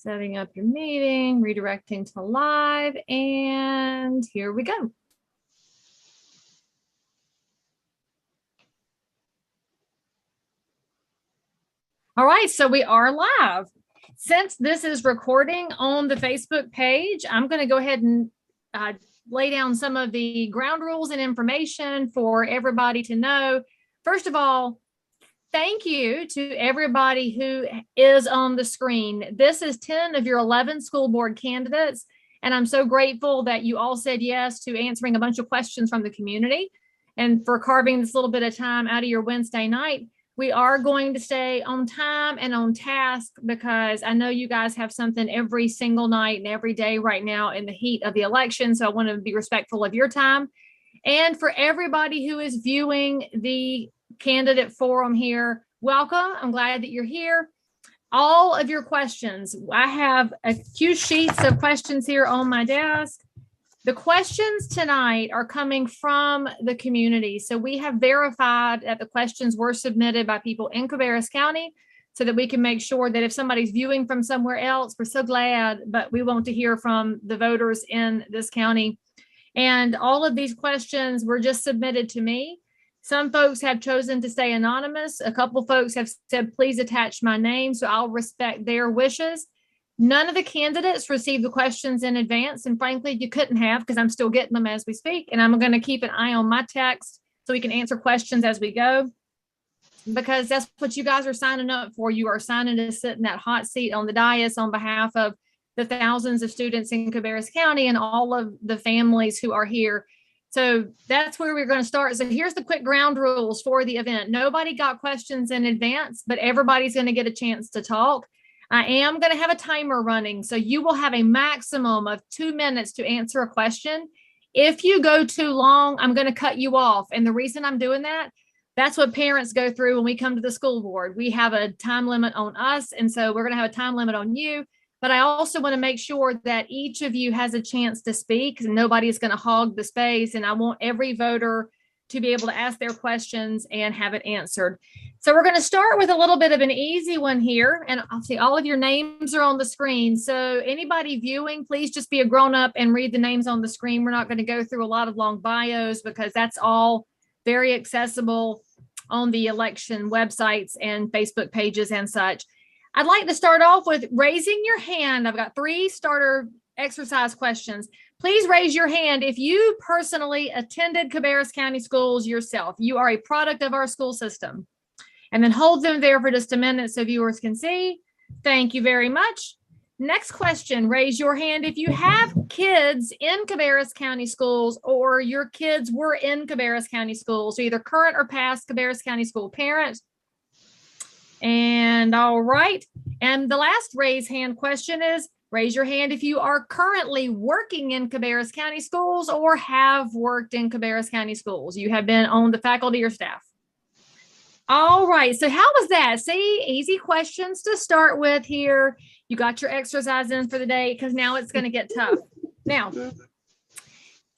Setting up your meeting, redirecting to live, and here we go. All right, so we are live. Since this is recording on the Facebook page, I'm going to go ahead and lay down some of the ground rules and information for everybody to know. First of all, thank you to everybody who is on the screen. This is 10 of your 11 school board candidates, and I'm so grateful that you all said yes to answering a bunch of questions from the community and for carving this little bit of time out of your Wednesday night. We are going to stay on time and on task because I know you guys have something every single night and every day right now in the heat of the election, so I want to be respectful of your time. And for everybody who is viewing the candidate forum here, welcome. I'm glad that you're here. All of your questions, I have a few sheets of questions here on my desk. The questions tonight are coming from the community. So we have verified that the questions were submitted by people in Cabarrus County so that we can make sure that if somebody's viewing from somewhere else, we're so glad, but we want to hear from the voters in this county. And all of these questions were just submitted to me. Some folks have chosen to stay anonymous. A couple folks have said, please attach my name, so I'll respect their wishes. None of the candidates received the questions in advance, and frankly, you couldn't have because I'm still getting them as we speak, and I'm going to keep an eye on my text so we can answer questions as we go, because that's what you guys are signing up for. You are signing to sit in that hot seat on the dais on behalf of the thousands of students in Cabarrus County and all of the families who are here. So that's where we're going to start. So here's the quick ground rules for the event. Nobody got questions in advance, but everybody's going to get a chance to talk. I am going to have a timer running, so you will have a maximum of 2 minutes to answer a question. If you go too long, I'm going to cut you off. And the reason I'm doing that, that's what parents go through when we come to the school board. We have a time limit on us, and so we're going to have a time limit on you. But I also want to make sure that each of you has a chance to speak, and nobody's going to hog the space. And I want every voter to be able to ask their questions and have it answered. So we're going to start with a little bit of an easy one here. And I'll see all of your names are on the screen. So anybody viewing, please just be a grown up and read the names on the screen. We're not going to go through a lot of long bios because that's all very accessible on the election websites and Facebook pages and such. I'd like to start off with raising your hand. I've got 3 starter exercise questions. Please raise your hand if you personally attended Cabarrus County Schools yourself. You are a product of our school system. And then hold them there for just a minute so viewers can see. Thank you very much. Next question, raise your hand if you have kids in Cabarrus County Schools or your kids were in Cabarrus County Schools, so either current or past Cabarrus County School parents. And all right. And the last raise hand question is, raise your hand if you are currently working in Cabarrus County Schools or have worked in Cabarrus County Schools. You have been on the faculty or staff. All right. So how was that? See, easy questions to start with here. You got your exercise in for the day because now it's going to get tough. Now,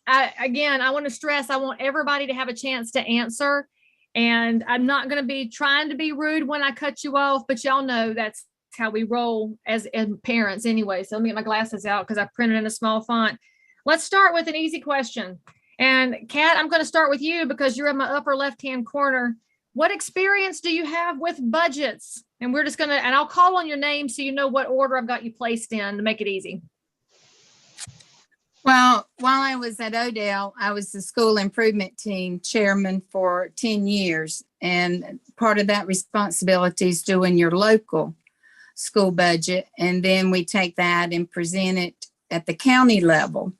I want to stress, I want everybody to have a chance to answer. And I'm not going to be trying to be rude when I kat you off, but y'all know that's how we roll as parents anyway. So let me get my glasses out because I printed in a small font. Let's start with an easy question. And Kat, I'm going to start with you because you're in my upper left-hand corner. What experience do you have with budgets? And we're just going to, and I'll call on your name so you know what order I've got you placed in to make it easy. Well, while I was at Odell, I was the school improvement team chairman for 10 years. And part of that responsibility is doing your local school budget. And then we take that and present it at the county level.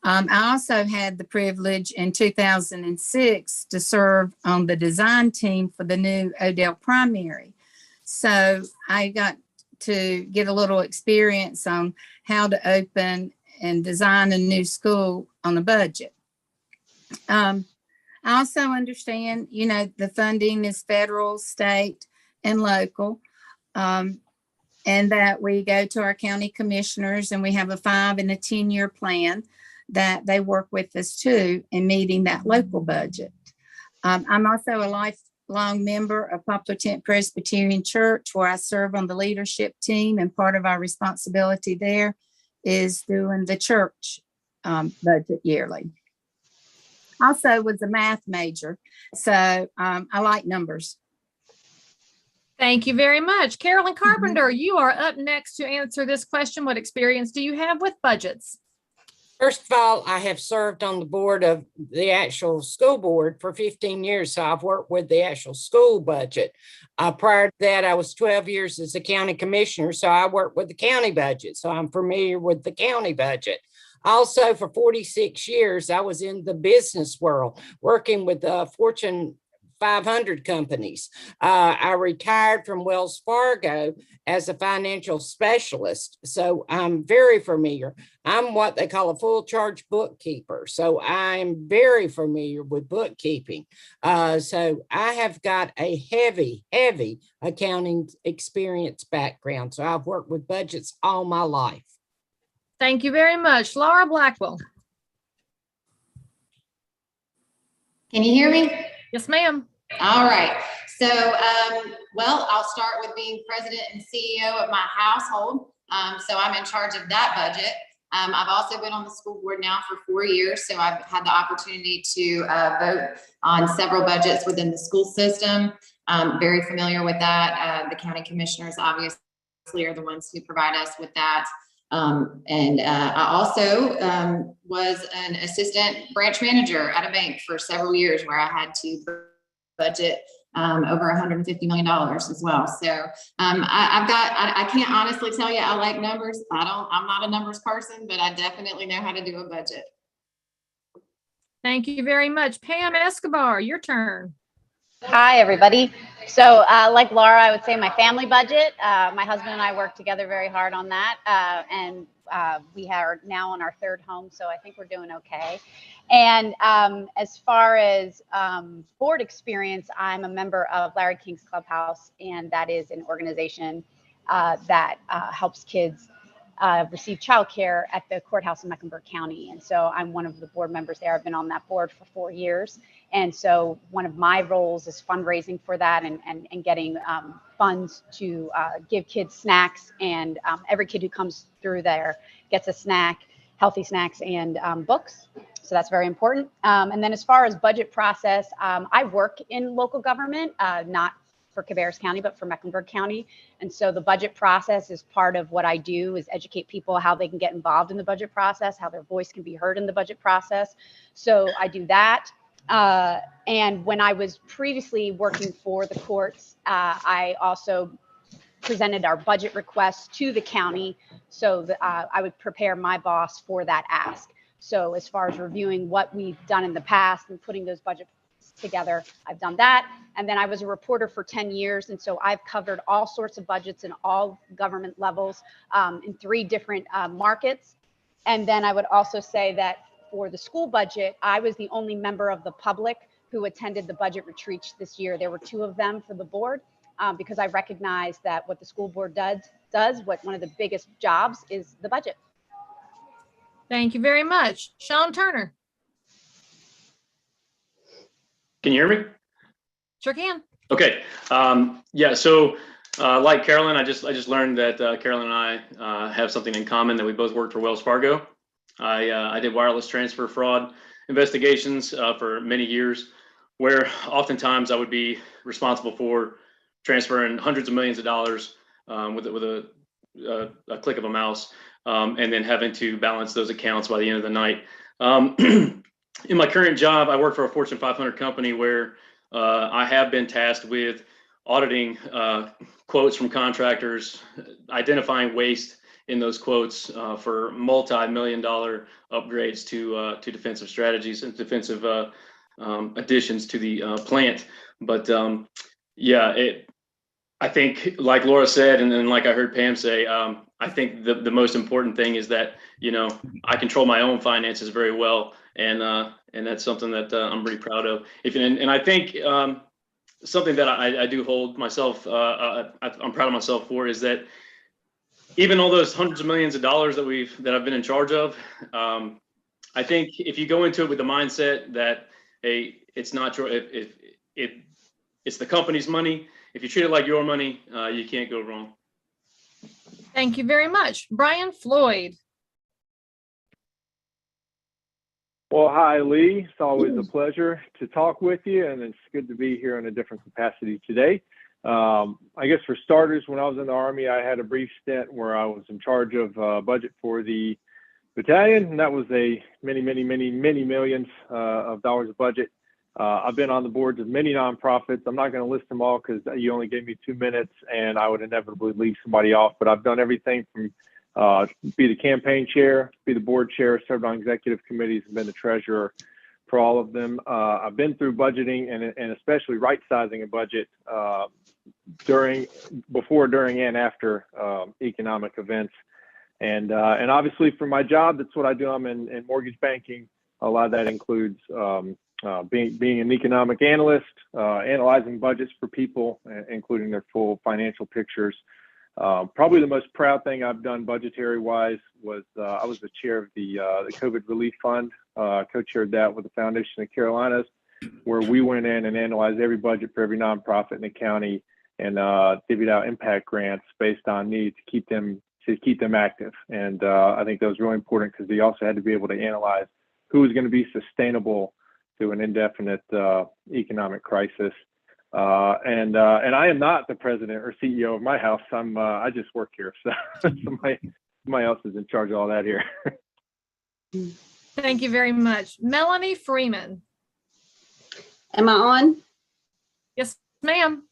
I also had the privilege in 2006 to serve on the design team for the new Odell primary. So I got to get a little experience on how to open and design a new school on a budget. I also understand, the funding is federal, state, and local, and that we go to our county commissioners and we have a 5 and a 10-year plan that they work with us too in meeting that local budget. I'm also a lifelong member of Poplar Tent Presbyterian Church, where I serve on the leadership team, and part of our responsibility there is doing the church budget yearly. Also was a math major, so I like numbers. Thank you very much. Carolyn Carpenter, you are up next to answer this question. What experience do you have with budgets? First of all, I have served on the board of the actual school board for 15 years. So I've worked with the actual school budget. Prior to that, I was 12 years as a county commissioner. So I worked with the county budget. So I'm familiar with the county budget. Also, for 46 years, I was in the business world, working with Fortune 500 companies. I retired from Wells Fargo as a financial specialist. So I'm very familiar. I'm what they call a full charge bookkeeper. So I'm very familiar with bookkeeping. So I have got a heavy accounting experience background. So I've worked with budgets all my life. Thank you very much. Laura Blackwell. Can you hear me? Yes, ma'am. All right. So, well, I'll start with being president and CEO of my household. So I'm in charge of that budget. I've also been on the school board now for 4 years. So I've had the opportunity to vote on several budgets within the school system. Very familiar with that. The county commissioners obviously are the ones who provide us with that. I also was an assistant branch manager at a bank for several years, where I had to budget over $150 million as well. So I can't honestly tell you I like numbers. I'm not a numbers person, but I definitely know how to do a budget. Thank you very much. Pam Escobar, your turn. Hi, everybody. So like Laura, I would say my family budget. My husband and I work together very hard on that. And we are now on our third home, so I think we're doing okay. And as far as board experience, I'm a member of Larry King's Clubhouse, and that is an organization that helps kids receive childcare at the courthouse in Mecklenburg County. And so I'm one of the board members there. I've been on that board for 4 years. And so one of my roles is fundraising for that and getting funds to give kids snacks. And every kid who comes through there gets a snack, healthy snacks and books. So that's very important. And then as far as budget process, I work in local government, not for Cabarrus County, but for Mecklenburg County. And so the budget process is part of what I do, is educate people how they can get involved in the budget process, how their voice can be heard in the budget process. So I do that. And when I was previously working for the courts, I also presented our budget requests to the county. So that, I would prepare my boss for that ask. So as far as reviewing what we've done in the past and putting those budget together, I've done that. And then I was a reporter for 10 years. And so I've covered all sorts of budgets in all government levels in 3 different markets. And then I would also say that for the school budget, I was the only member of the public who attended the budget retreats this year. There were 2 of them for the board because I recognize that what the school board does, what one of the biggest jobs is the budget. Thank you very much. Sean Turner. Can you hear me? Sure can. Okay. Yeah. So like Carolyn, I just learned that Carolyn and I have something in common, that we both worked for Wells Fargo. I did wireless transfer fraud investigations for many years, where oftentimes I would be responsible for transferring hundreds of millions of dollars with a click of a mouse, and then having to balance those accounts by the end of the night. In my current job, I work for a Fortune 500 company where I have been tasked with auditing quotes from contractors, identifying waste in those quotes for multi-million-dollar upgrades to defensive strategies and defensive additions to the plant. But yeah, I think, like Laura said, and like I heard Pam say, I think the most important thing is that, you know, I control my own finances very well, and that's something that I'm pretty proud of. And I think something that I do hold myself, I'm proud of myself for, is that even all those hundreds of millions of dollars that I've been in charge of, I think if you go into it with the mindset that, hey, it's not your, if It's the company's money. If you treat it like your money, you can't go wrong. Thank you very much. Brian Floyd. Well, hi, Lee. It's always a pleasure to talk with you, and it's good to be here in a different capacity today. I guess for starters, when I was in the Army, I had a brief stint where I was in charge of budget for the battalion, and that was a many millions of dollars of budget. I've been on the boards of many nonprofits. I'm not going to list them all because you only gave me 2 minutes, and I would inevitably leave somebody off. But I've done everything from be the campaign chair, be the board chair, served on executive committees, and been the treasurer for all of them. I've been through budgeting and especially right-sizing a budget before, during, and after economic events. And obviously for my job, that's what I do. I'm in mortgage banking. A lot of that includes being an economic analyst, analyzing budgets for people, including their full financial pictures. Probably the most proud thing I've done budgetary wise was I was the chair of the COVID Relief Fund, co-chaired that with the Foundation of Carolinas, where we went in and analyzed every budget for every nonprofit in the county and divvied out impact grants based on need to keep them active. And I think that was really important because they also had to be able to analyze who was going to be sustainable through an indefinite economic crisis. And I am not the president or CEO of my house. I just work here. So somebody else is in charge of all that here. Thank you very much. Melanie Freeman. Am I on? Yes, ma'am.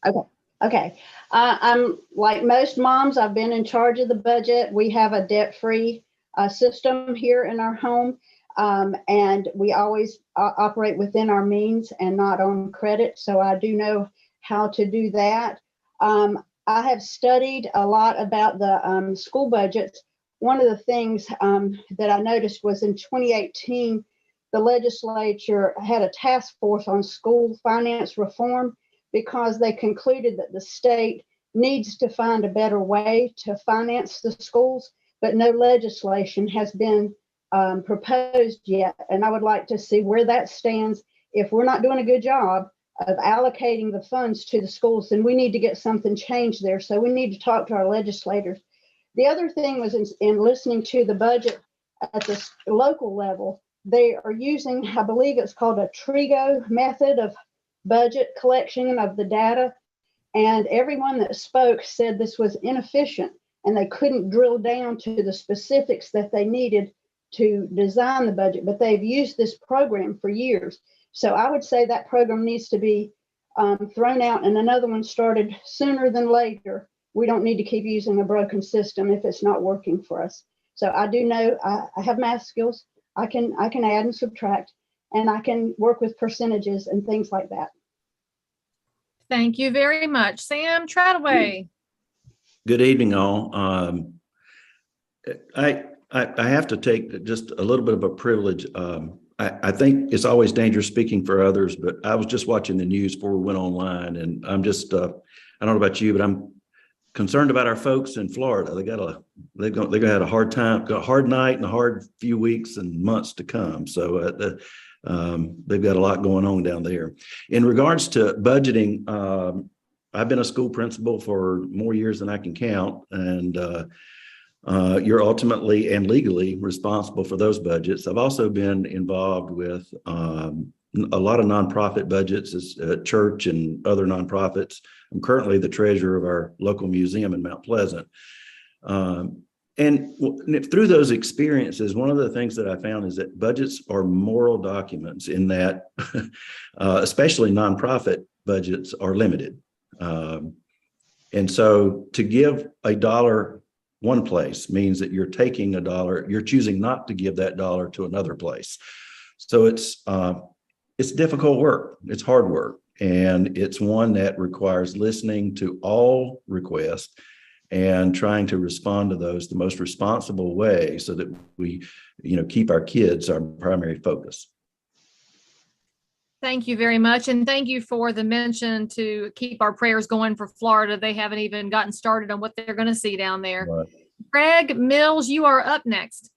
Okay. I'm like most moms, I've been in charge of the budget. We have a debt-free system here in our home. And we always operate within our means and not on credit. So I do know how to do that. I have studied a lot about the school budgets. One of the things that I noticed was in 2018, the legislature had a task force on school finance reform because they concluded that the state needs to find a better way to finance the schools, but no legislation has been proposed yet. And I would like to see where that stands. If we're not doing a good job of allocating the funds to the schools, then we need to get something changed there. So we need to talk to our legislators. The other thing was in listening to the budget at the local level, they are using, I believe it's called a Trigo method of budget collection of the data. And everyone that spoke said this was inefficient and they couldn't drill down to the specifics that they needed to design the budget, but they've used this program for years. So I would say that program needs to be thrown out and another one started sooner than later. We don't need to keep using a broken system if it's not working for us. So I do know I have math skills. I can add and subtract, and I can work with percentages and things like that. Thank you very much. Sam Treadaway. Good evening, all. I have to take just a little bit of a privilege. I think it's always dangerous speaking for others, but I was just watching the news before we went online, and I'm just, I don't know about you, but I'm concerned about our folks in Florida. They're gonna have a hard time, got a hard night and a hard few weeks and months to come. So they've got a lot going on down there. In regards to budgeting, I've been a school principal for more years than I can count, and you're ultimately and legally responsible for those budgets. I've also been involved with a lot of nonprofit budgets as church and other nonprofits. I'm currently the treasurer of our local museum in Mount Pleasant. And through those experiences, one of the things that I found is that budgets are moral documents in that, especially nonprofit budgets are limited. And so to give a dollar one place means that you're taking a dollar, you're choosing not to give that dollar to another place. So it's difficult work, it's hard work, and it's one that requires listening to all requests and trying to respond to those the most responsible way so that we, keep our kids our primary focus. Thank you very much. And thank you for the mention to keep our prayers going for Florida. They haven't even gotten started on what they're going to see down there. Right. Greg Mills, you are up next.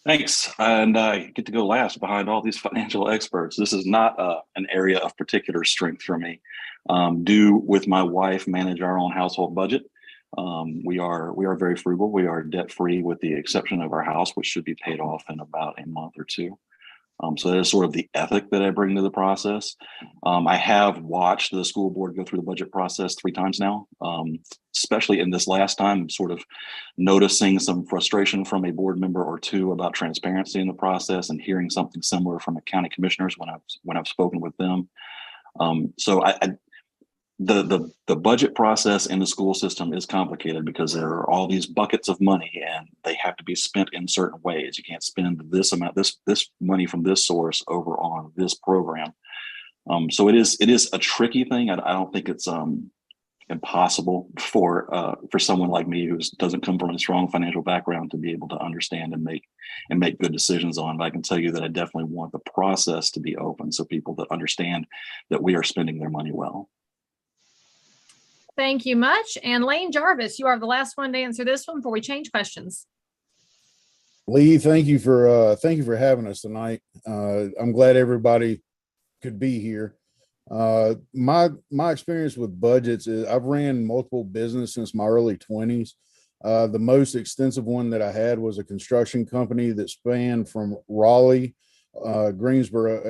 Thanks. And I get to go last behind all these financial experts. This is not an area of particular strength for me. Do with my wife manage our own household budget. We are very frugal. We are debt free with the exception of our house, which should be paid off in about a month or two. So that is sort of the ethic that I bring to the process. I have watched the school board go through the budget process 3 times now, especially in this last time, sort of noticing some frustration from a board member or two about transparency in the process and hearing something similar from the county commissioners when I've spoken with them. So the budget process in the school system is complicated because there are all these buckets of money and they have to be spent in certain ways. You can't spend this amount, this money from this source over on this program. So it is a tricky thing. I don't think it's impossible for someone like me who doesn't come from a strong financial background to be able to understand and make good decisions on. But I can tell you that I definitely want the process to be open so people that understand that we are spending their money well. Thank you much. And Lane Jarvis, you are the last one to answer this one before we change questions. Lee, thank you for having us tonight. I'm glad everybody could be here. My experience with budgets is I've ran multiple businesses since my early 20s. The most extensive one that I had was a construction company that spanned from Raleigh, Greensboro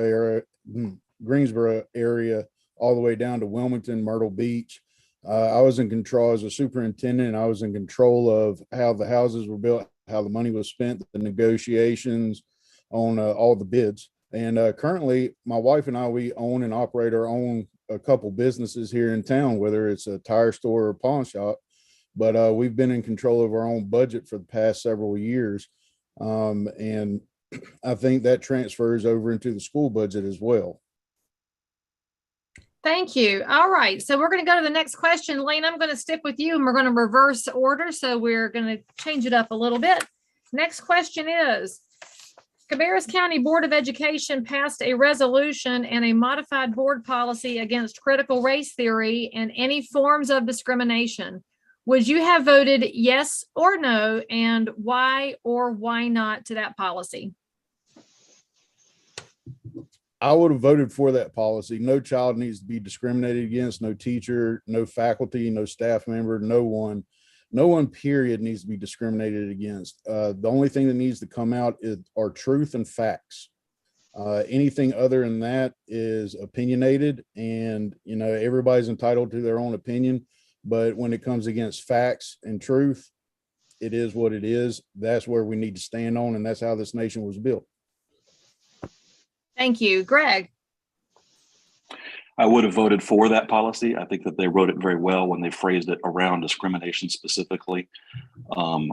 area, all the way down to Wilmington, Myrtle Beach. I was in control as a superintendent, and I was in control of how the houses were built, how the money was spent, the negotiations on all the bids. And currently, my wife and I, we own and operate our own a couple businesses here in town, whether it's a tire store or a pawn shop. But we've been in control of our own budget for the past several years. And I think that transfers over into the school budget as well. Thank you. All right. So we're going to go to the next question. Lane, I'm going to stick with you and we're going to reverse order. So we're going to change it up a little bit. Next question is, Cabarrus County Board of Education passed a resolution and a modified board policy against critical race theory and any forms of discrimination. Would you have voted yes or no, and why or why not to that policy? I would have voted for that policy. No child needs to be discriminated against, no teacher, no faculty, no staff member, no one period needs to be discriminated against. The only thing that needs to come out are truth and facts. Anything other than that is opinionated, and everybody's entitled to their own opinion. But when it comes against facts and truth, it is what it is. That's where we need to stand on, and that's how this nation was built. Thank you. Greg? I would have voted for that policy. I think that they wrote it very well when they phrased it around discrimination specifically.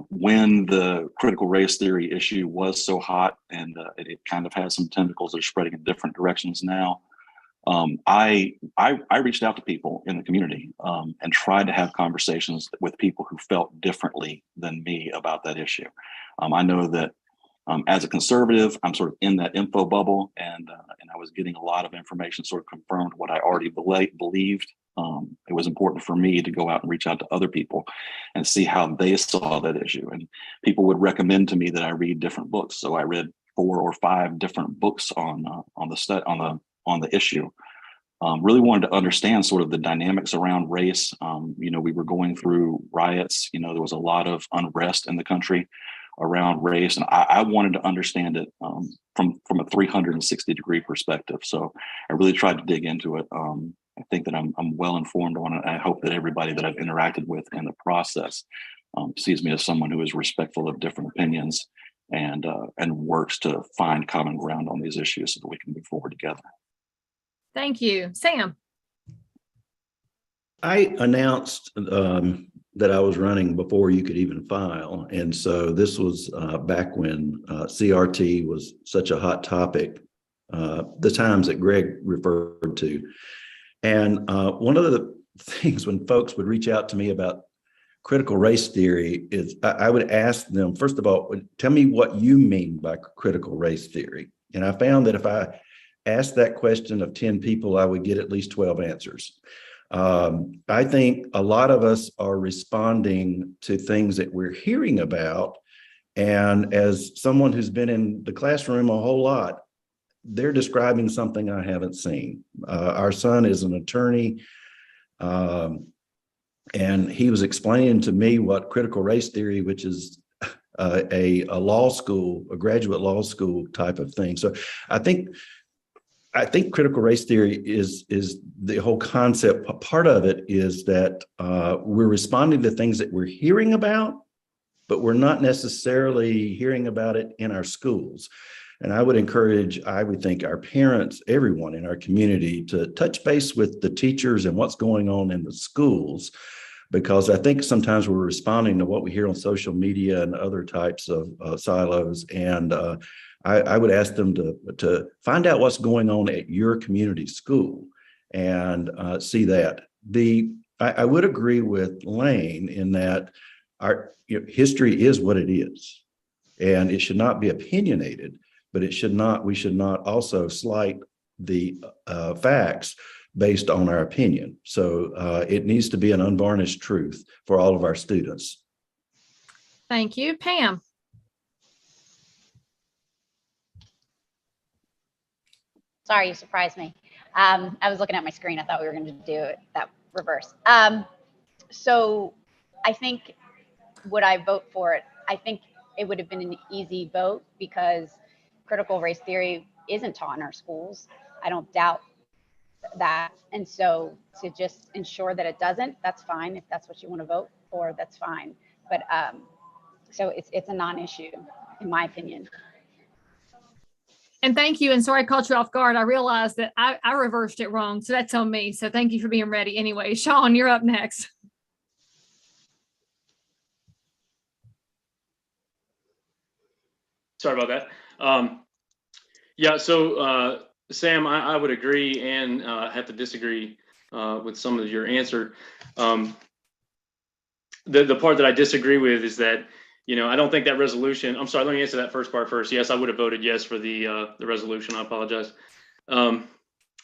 When the critical race theory issue was so hot and it kind of has some tentacles that are spreading in different directions now, I reached out to people in the community and tried to have conversations with people who felt differently than me about that issue. I know that as a conservative, I'm sort of in that info bubble, and I was getting a lot of information sort of confirmed what I already believed. It was important for me to go out and reach out to other people and see how they saw that issue. And people would recommend to me that I read different books. So I read 4 or 5 different books on the issue. Really wanted to understand sort of the dynamics around race. We were going through riots. There was a lot of unrest in the country around race, and I wanted to understand it from a 360-degree perspective. So I really tried to dig into it. I think that I'm well informed on it. I hope that everybody that I've interacted with in the process sees me as someone who is respectful of different opinions and works to find common ground on these issues so that we can move forward together. Thank you. Sam? I announced that I was running before you could even file. And so this was back when CRT was such a hot topic, the times that Greg referred to. And one of the things when folks would reach out to me about critical race theory is I would ask them, first of all, tell me what you mean by critical race theory. And I found that if I asked that question of 10 people, I would get at least 12 answers. I think a lot of us are responding to things that we're hearing about And as someone who's been in the classroom a whole lot, they're describing something I haven't seen. Our son is an attorney, and he was explaining to me what critical race theory, which is a law school, a graduate law school type of thing. So I think critical race theory is the whole concept. Part of it is that we're responding to things that we're hearing about, but we're not necessarily hearing about it in our schools. And I would encourage, I would think, our parents, everyone in our community, to touch base with the teachers and what's going on in the schools, because I think sometimes we're responding to what we hear on social media and other types of silos. And I would ask them to find out what's going on at your community school and see that. I would agree with Lane in that our history is what it is, and it should not be opinionated, but we should not also slight the facts based on our opinion. So it needs to be an unvarnished truth for all of our students. Thank you. Pam? Sorry, you surprised me. I was looking at my screen. I thought we were going to do it that reverse. So I think, would I vote for it? I think it would have been an easy vote because critical race theory isn't taught in our schools. I don't doubt that. And so to just ensure that it doesn't, that's fine. If that's what you want to vote for, that's fine. But so it's a non-issue, in my opinion. And thank you. And sorry I caught you off guard. I realized that I reversed it wrong. So that's on me. So thank you for being ready. Anyway, Sean, you're up next. Sorry about that. Yeah, so Sam, I would agree and have to disagree with some of your answer. The part that I disagree with is that, I don't think that resolution, I'm sorry, let me answer that first part first. Yes, I would have voted yes for the resolution. I apologize. I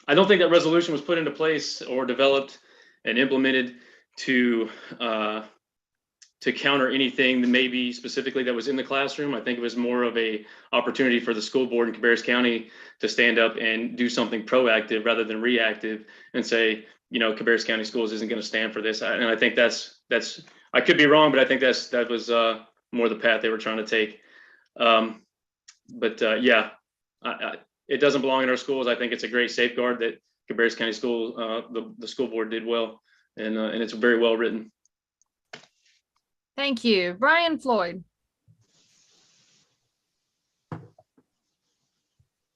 don't think that resolution was put into place or developed and implemented to counter anything that maybe specifically that was in the classroom. I think it was more of a opportunity for the school board in Cabarrus County to stand up and do something proactive rather than reactive and say, Cabarrus County Schools isn't going to stand for this. And I think that's, I could be wrong, but I think that was more the path they were trying to take. Yeah, it doesn't belong in our schools. I think it's a great safeguard that Cabarrus County School, the school board did well, and it's very well written. Thank you. Brian Floyd.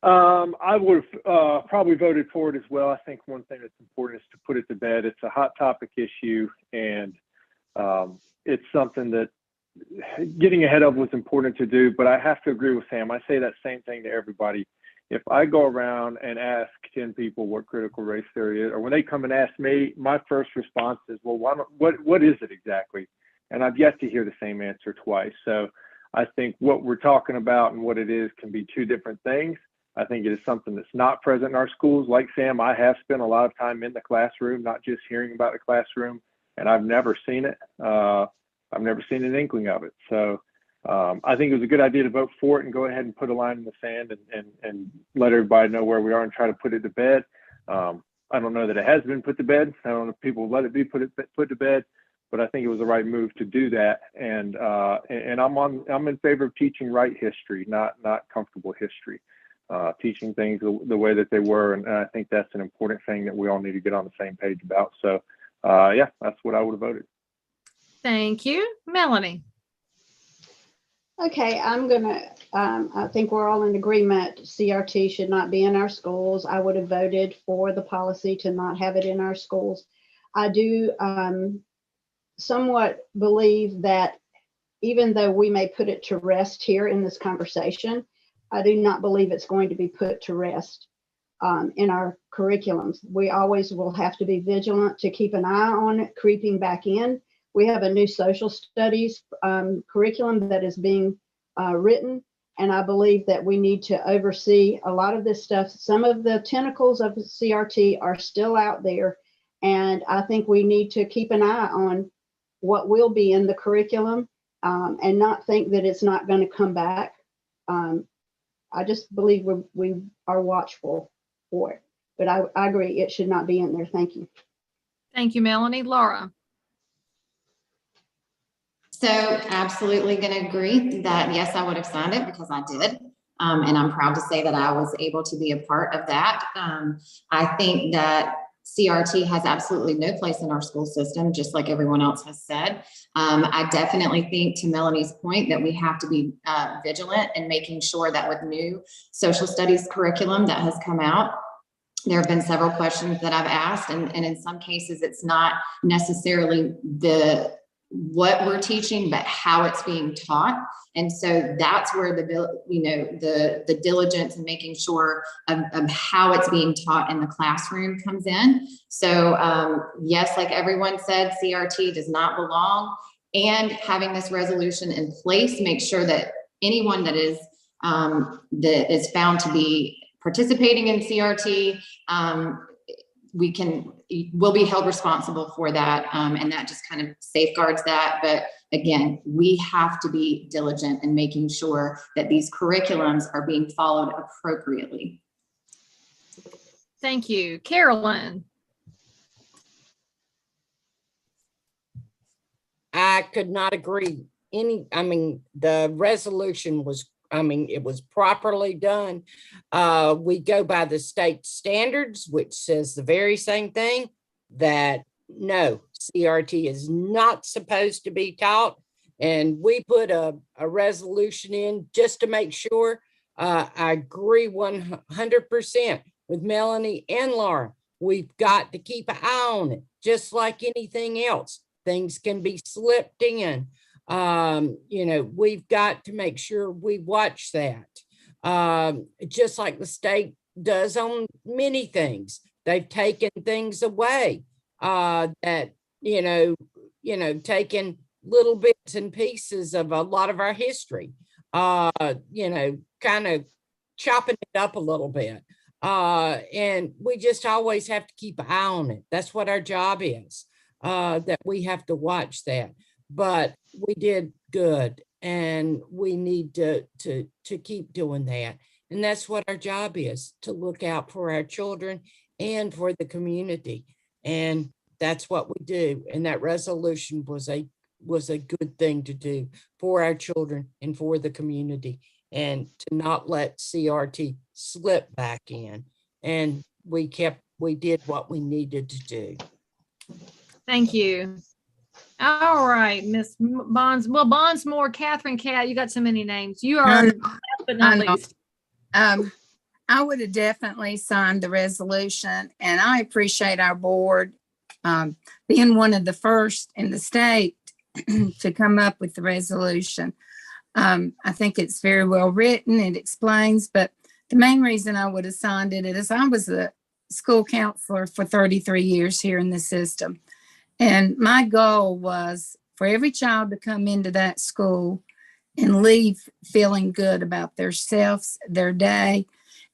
I would have probably voted for it as well. I think one thing that's important is to put it to bed. It's a hot topic issue, and it's something that getting ahead of was important to do. But I have to agree with Sam. I say that same thing to everybody. If I go around and ask 10 people what critical race theory is, or when they come and ask me, my first response is, well, what is it exactly? And I've yet to hear the same answer twice. So I think what we're talking about and what it is can be two different things. I think it is something that's not present in our schools. Like Sam, I have spent a lot of time in the classroom, not just hearing about the classroom, and I've never seen it. I've never seen an inkling of it. So I think it was a good idea to vote for it and go ahead and put a line in the sand and let everybody know where we are and try to put it to bed. I don't know that it has been put to bed. I don't know if people let it be put to bed, but I think it was the right move to do that. And I'm in favor of teaching right history, not comfortable history, teaching things the way that they were. And I think that's an important thing that we all need to get on the same page about. So yeah, that's what I would have voted. Thank you. Melanie. Okay, I think we're all in agreement. CRT should not be in our schools. I would have voted for the policy to not have it in our schools. I do somewhat believe that even though we may put it to rest here in this conversation, I do not believe it's going to be put to rest in our curriculums. We always will have to be vigilant to keep an eye on it creeping back in. We have a new social studies curriculum that is being written, and I believe that we need to oversee a lot of this stuff. Some of the tentacles of CRT are still out there, and I think we need to keep an eye on what will be in the curriculum and not think that it's not going to come back. I just believe we are watchful for it. But I agree, it should not be in there. Thank you. Thank you, Melanie. Laura? So absolutely going to agree that, yes, I would have signed it because I did. And I'm proud to say that I was able to be a part of that. I think that CRT has absolutely no place in our school system, just like everyone else has said. I definitely think, to Melanie's point, that we have to be vigilant in making sure that with new social studies curriculum that has come out, there have been several questions that I've asked, and in some cases, it's not necessarily what we're teaching, but how it's being taught. And so that's where the diligence and making sure of how it's being taught in the classroom comes in. So yes, like everyone said, CRT does not belong, and having this resolution in place makes sure that anyone that is found to be participating in CRT, will be held responsible for that. And that just kind of safeguards that. But again, we have to be diligent in making sure that these curriculums are being followed appropriately. Thank you. Carolyn? I could not agree. The resolution was, it was properly done. We go by the state standards, which says the very same thing, that no, CRT is not supposed to be taught. And we put a resolution in just to make sure. I agree 100% with Melanie and Laura. We've got to keep an eye on it, just like anything else. Things can be slipped in. We've got to make sure we watch that. Just like the state does on many things. They've taken things away taken little bits and pieces of a lot of our history, kind of chopping it up a little bit. And we just always have to keep an eye on it. That's what our job is, that we have to watch that. But we did good, and we need to keep doing that. And that's what our job is, to look out for our children and for the community. And that's what we do. And that resolution was a good thing to do for our children and for the community, and to not let CRT slip back in. And we did what we needed to do. Thank you. All right, Miss Bonds. Well, Bondsmore, Catherine Cat, you got so many names. You are last but not least. I would have definitely signed the resolution, and I appreciate our board being one of the first in the state to come up with the resolution. I think it's very well written. It explains, but the main reason I would have signed it is I was a school counselor for 33 years here in the system. And my goal was for every child to come into that school and leave feeling good about themselves, their day.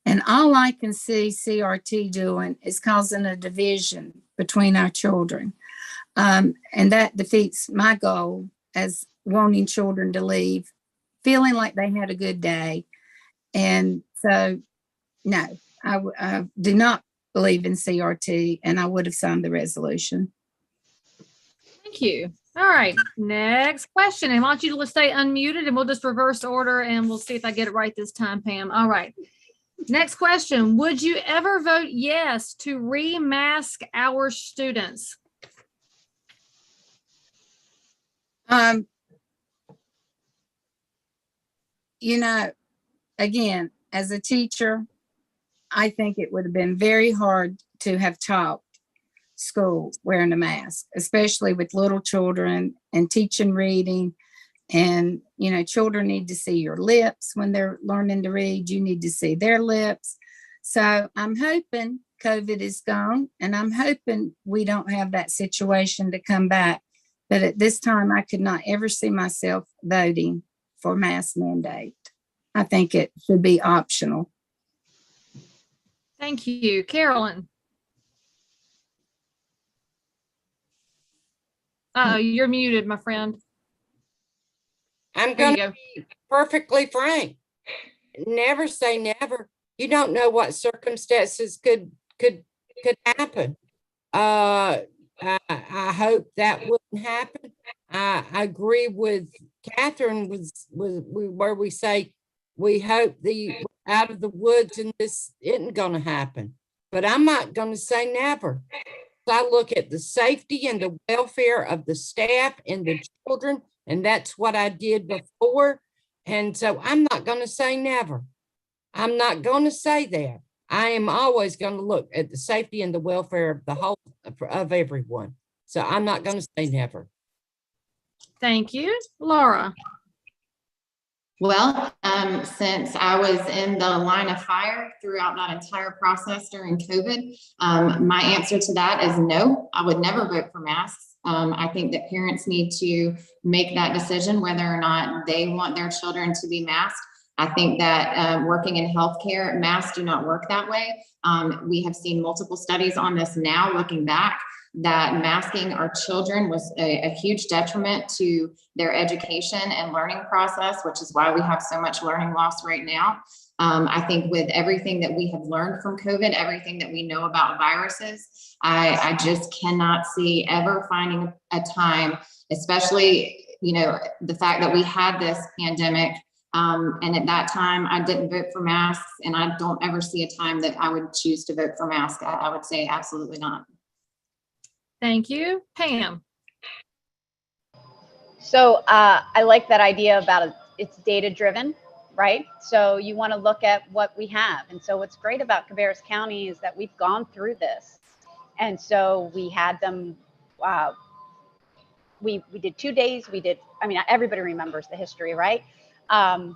And all I can see CRT doing is causing a division between our children. And that defeats my goal as wanting children to leave feeling like they had a good day. And so, no, I do not believe in CRT, and I would have signed the resolution. Thank you. All right, next question. I want you to stay unmuted, and we'll just reverse order, and we'll see if I get it right this time, Pam. All right. Next question. Would you ever vote yes to remask our students? Again, as a teacher, I think it would have been very hard to have taught school wearing a mask, especially with little children and teaching reading. And, children need to see your lips when they're learning to read. You need to see their lips. So I'm hoping COVID is gone, and I'm hoping we don't have that situation to come back. But at this time, I could not ever see myself voting for mask mandate. I think it should be optional. Thank you. Carolyn? You're muted, my friend. I'm There you going to go. be perfectly frank. Never say never. You don't know what circumstances could happen. I hope that wouldn't happen. I agree with Catherine where we say we hope we're out of the woods and this isn't going to happen. But I'm not going to say never. I look at the safety and the welfare of the staff and the children, and that's what I did before. And so I'm not going to say never. I'm not going to say that. I am always going to look at the safety and the welfare of the whole of everyone. So I'm not going to say never. Thank you. Laura. Well, since I was in the line of fire throughout that entire process during COVID, my answer to that is no, I would never vote for masks. I think that parents need to make that decision whether or not they want their children to be masked. I think that working in healthcare, masks do not work that way. We have seen multiple studies on this now, looking back, that masking our children was a huge detriment to their education and learning process, which is why we have so much learning loss right now. I think with everything that we have learned from COVID, everything that we know about viruses, I just cannot see ever finding a time, especially, the fact that we had this pandemic. And at that time, I didn't vote for masks, and I don't ever see a time that I would choose to vote for masks. I would say absolutely not. Thank you. Pam. So I like that idea about it's data driven, right? So you want to look at what we have. And so what's great about Cabarrus County is that we've gone through this. And so we had them, we did 2 days. Everybody remembers the history, right? And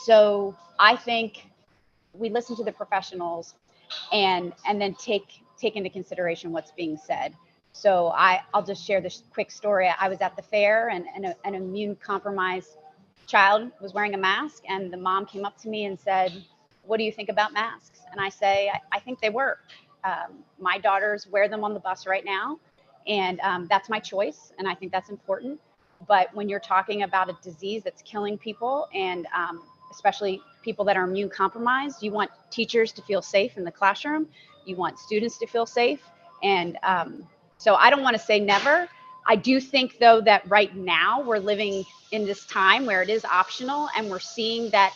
so I think we listen to the professionals and then take into consideration what's being said. So I'll just share this quick story. I was at the fair and an immune compromised child was wearing a mask, and the mom came up to me and said, "What do you think about masks?" And I say, I think they work. My daughters wear them on the bus right now, and that's my choice, and I think that's important. But when you're talking about a disease that's killing people, and especially people that are immune compromised, you want teachers to feel safe in the classroom. You want students to feel safe. And so I don't want to say never. I do think, though, that right now we're living in this time where it is optional, and we're seeing that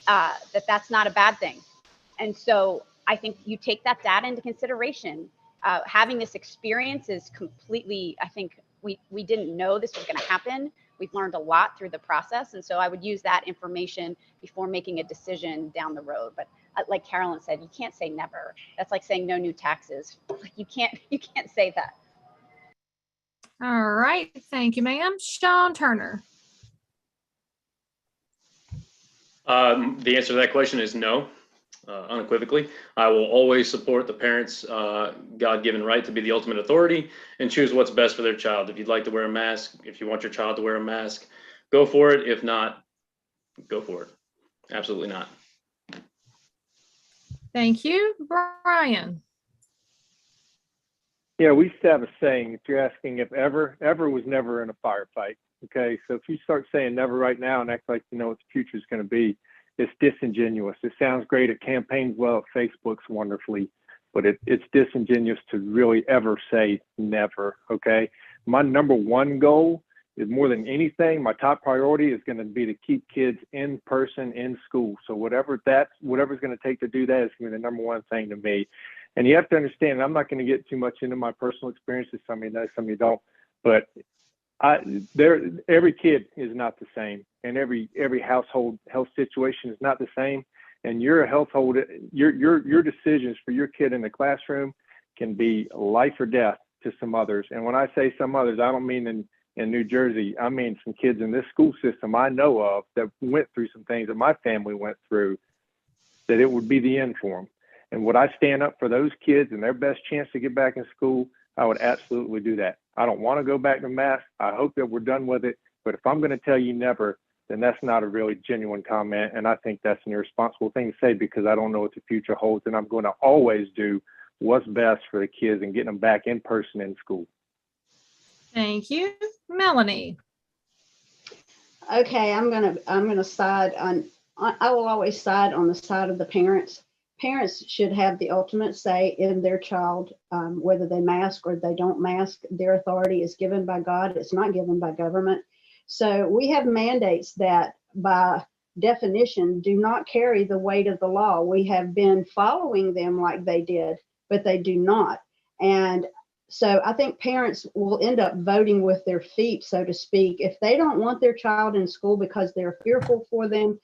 that's not a bad thing. And so I think you take that data into consideration. Having this experience is completely, I think we didn't know this was going to happen. We've learned a lot through the process. And so I would use that information before making a decision down the road. But like Carolyn said, you can't say never. That's like saying no new taxes. You can't say that. All right. Thank you, ma'am. Sean Turner. The answer to that question is no, unequivocally. I will always support the parents' God-given right to be the ultimate authority and choose what's best for their child. If you'd like to wear a mask, if you want your child to wear a mask, go for it. If not, go for it. Absolutely not. Thank you. Brian. Yeah, we used to have a saying, if you're asking if ever was never in a firefight. Okay, so if you start saying never right now and act like you know what the future is going to be, it's disingenuous. It sounds great. It campaigns well. It Facebook's wonderfully, but it's disingenuous to really ever say never. Okay, my number one goal is, more than anything, my top priority is going to be to keep kids in person in school. So whatever's going to take to do that is going to be the number one thing to me. And you have to understand, I'm not going to get too much into my personal experiences. Some of you know, some of you don't, but every kid is not the same, and every household health situation is not the same. And your decisions for your kid in the classroom can be life or death to some others. And when I say some others, I don't mean in New Jersey. I mean some kids in this school system I know of that went through some things that my family went through, that it would be the end for them. And would I stand up for those kids and their best chance to get back in school? I would absolutely do that. I don't want to go back to mask. I hope that we're done with it. But if I'm going to tell you never, then that's not a really genuine comment. And I think that's an irresponsible thing to say, because I don't know what the future holds. And I'm going to always do what's best for the kids and getting them back in person in school. Thank you. Melanie. Okay, I'm gonna side on, I will always side on the side of the parents. Parents should have the ultimate say in their child, whether they mask or they don't mask. Their authority is given by God. It's not given by government. So we have mandates that by definition do not carry the weight of the law. We have been following them like they did, but they do not. And so I think parents will end up voting with their feet, so to speak. If they don't want their child in school because they're fearful for them,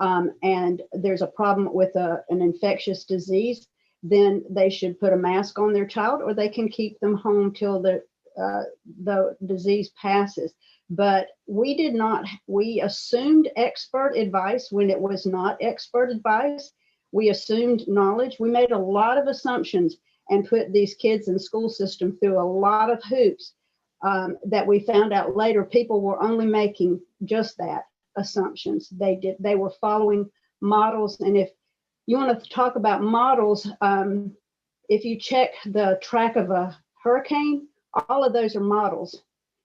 and there's a problem with an infectious disease, then they should put a mask on their child, or they can keep them home till the disease passes. But we assumed expert advice when it was not expert advice. We assumed knowledge. We made a lot of assumptions and put these kids in the school system through a lot of hoops that we found out later people were only making just that, assumptions. They were following models. And if you want to talk about models, if you check the track of a hurricane, all of those are models.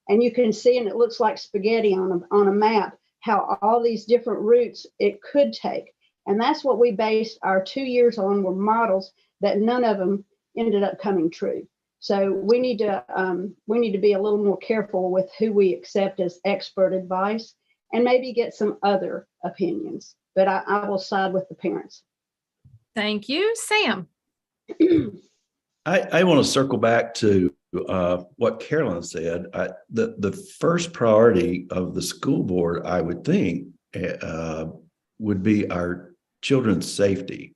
And you can see, and it looks like spaghetti on a map, how all these different routes it could take. And that's what we based our 2 years on, were models that none of them ended up coming true. So we need to be a little more careful with who we accept as expert advice, and maybe get some other opinions. But I will side with the parents. Thank you, Sam. I want to circle back to what Carolyn said. The first priority of the school board, I would think, would be our children's safety.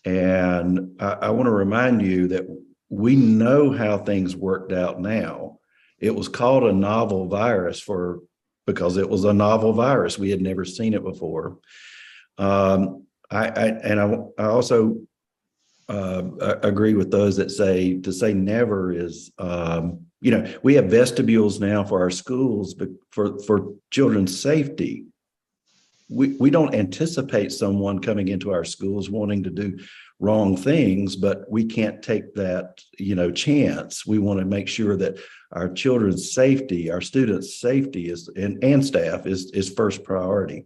And I want to remind you that we know how things worked out now. It was called a novel virus because it was a novel virus. We had never seen it before. I also agree with those that say to say never is, we have vestibules now for our schools, but for children's safety. We don't anticipate someone coming into our schools wanting to do wrong things, but we can't take that, chance. We want to make sure that our children's safety, our students' safety and staff is first priority.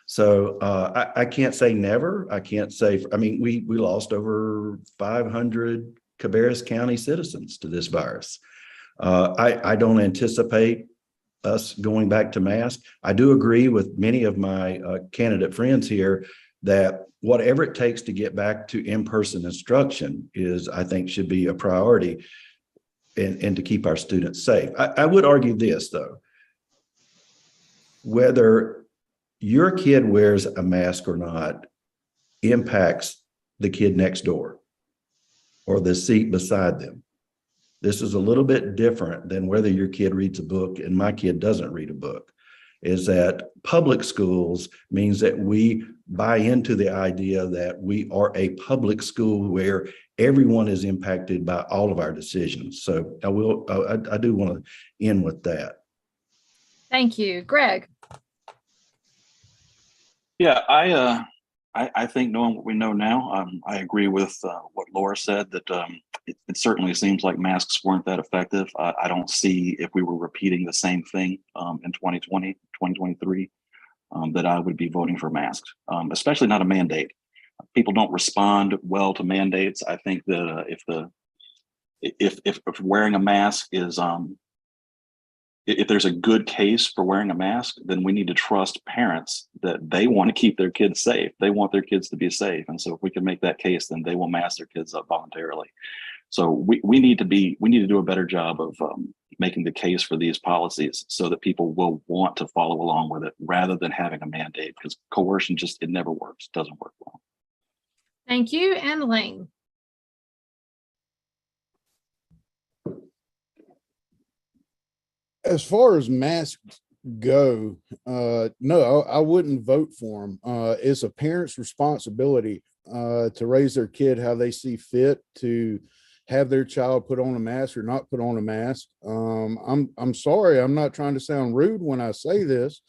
So I can't say never. I can't say, we lost over 500 Cabarrus County citizens to this virus. I don't anticipate us going back to mask. I do agree with many of my candidate friends here that whatever it takes to get back to in-person instruction I think should be a priority, and to keep our students safe. I would argue this, though, whether your kid wears a mask or not impacts the kid next door or the seat beside them. This is a little bit different than whether your kid reads a book and my kid doesn't read a book. Is that public schools means that we buy into the idea that we are a public school where everyone is impacted by all of our decisions. So I do want to end with that. Thank you. Greg. Yeah, I think knowing what we know now, I agree with what Laura said, that it certainly seems like masks weren't that effective. I don't see, if we were repeating the same thing in 2020, 2023, that I would be voting for masks, especially not a mandate. People don't respond well to mandates. I think that if wearing a mask is, if there's a good case for wearing a mask, then we need to trust parents that they want to keep their kids safe. They want their kids to be safe. And so if we can make that case, then they will mask their kids up voluntarily. So we need to do a better job of making the case for these policies so that people will want to follow along with it rather than having a mandate, because coercion it never works. It doesn't work well. Thank you. And Lane. As far as masks go, no, I wouldn't vote for them. It's a parent's responsibility to raise their kid how they see fit, to have their child put on a mask or not put on a mask. I'm sorry, I'm not trying to sound rude when I say this.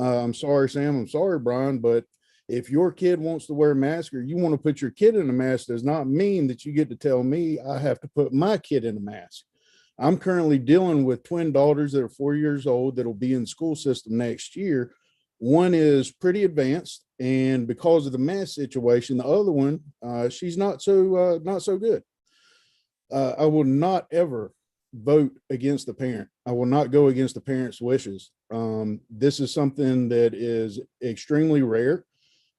I'm sorry, Sam. I'm sorry, Brian, but if your kid wants to wear a mask or you want to put your kid in a mask, does not mean that you get to tell me I have to put my kid in a mask. I'm currently dealing with twin daughters that are 4 years old that'll be in the school system next year. One is pretty advanced, and because of the math situation, the other one, she's not so good. I will not ever vote against the parent. I will not go against the parent's wishes. This is something that is extremely rare.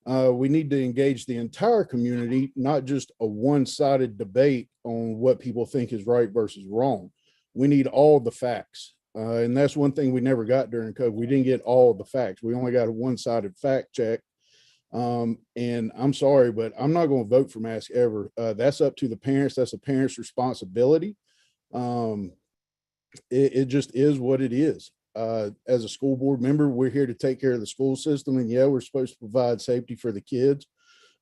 We need to engage the entire community, not just a one-sided debate on what people think is right versus wrong. We need all the facts. And that's one thing we never got during COVID. We didn't get all the facts. We only got a one-sided fact check. And I'm sorry, but I'm not going to vote for masks ever. That's up to the parents. That's the parents' responsibility. It just is what it is. As a school board member, we're here to take care of the school system. And yeah, we're supposed to provide safety for the kids.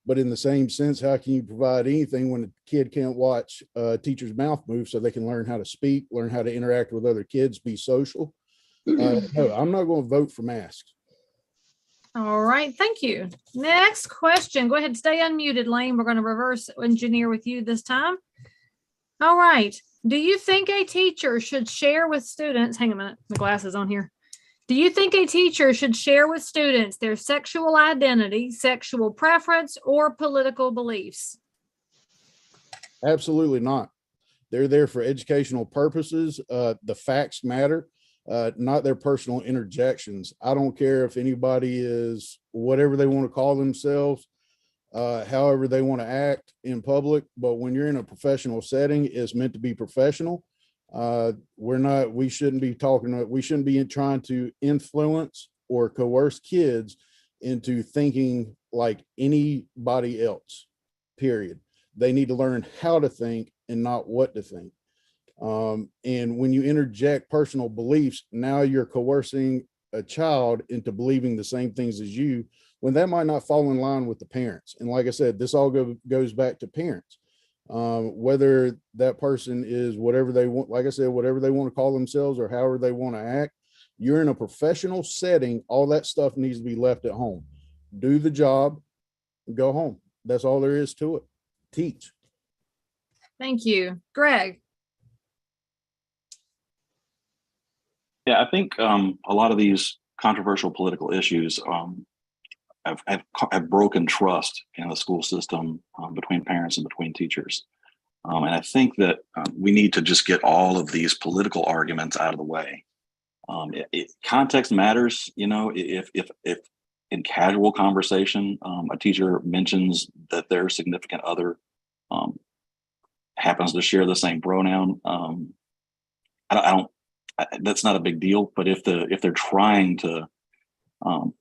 But in the same sense, how can you provide anything when a kid can't watch a teacher's mouth move so they can learn how to speak, learn how to interact with other kids, be social? No, I'm not going to vote for masks. All right, thank you. Next question. Go ahead and stay unmuted, Lane. We're going to reverse engineer with you this time. All right. Do you think a teacher should share with students? Hang on a minute, my glasses on here. Do you think a teacher should share with students their sexual identity, sexual preference, or political beliefs? Absolutely not. They're there for educational purposes. The facts matter, not their personal interjections. I don't care if anybody is whatever they want to call themselves, however they want to act in public. But when you're in a professional setting, it's meant to be professional. We shouldn't be trying to influence or coerce kids into thinking like anybody else, period. They need to learn how to think and not what to think. And when you interject personal beliefs, now you're coercing a child into believing the same things as you, when that might not fall in line with the parents. And like I said, this all goes back to parents. Whether that person is whatever they want, like I said, whatever they want to call themselves or however they want to act, you're in a professional setting. All that stuff needs to be left at home. Do the job, go home. That's all there is to it. Teach. Thank you. Greg. Yeah, I think a lot of these controversial political issues have broken trust in the school system between parents and between teachers. And I think that we need to just get all of these political arguments out of the way. Context matters. You know, if in casual conversation, a teacher mentions that their significant other happens to share the same pronoun, that's not a big deal. But if they're trying to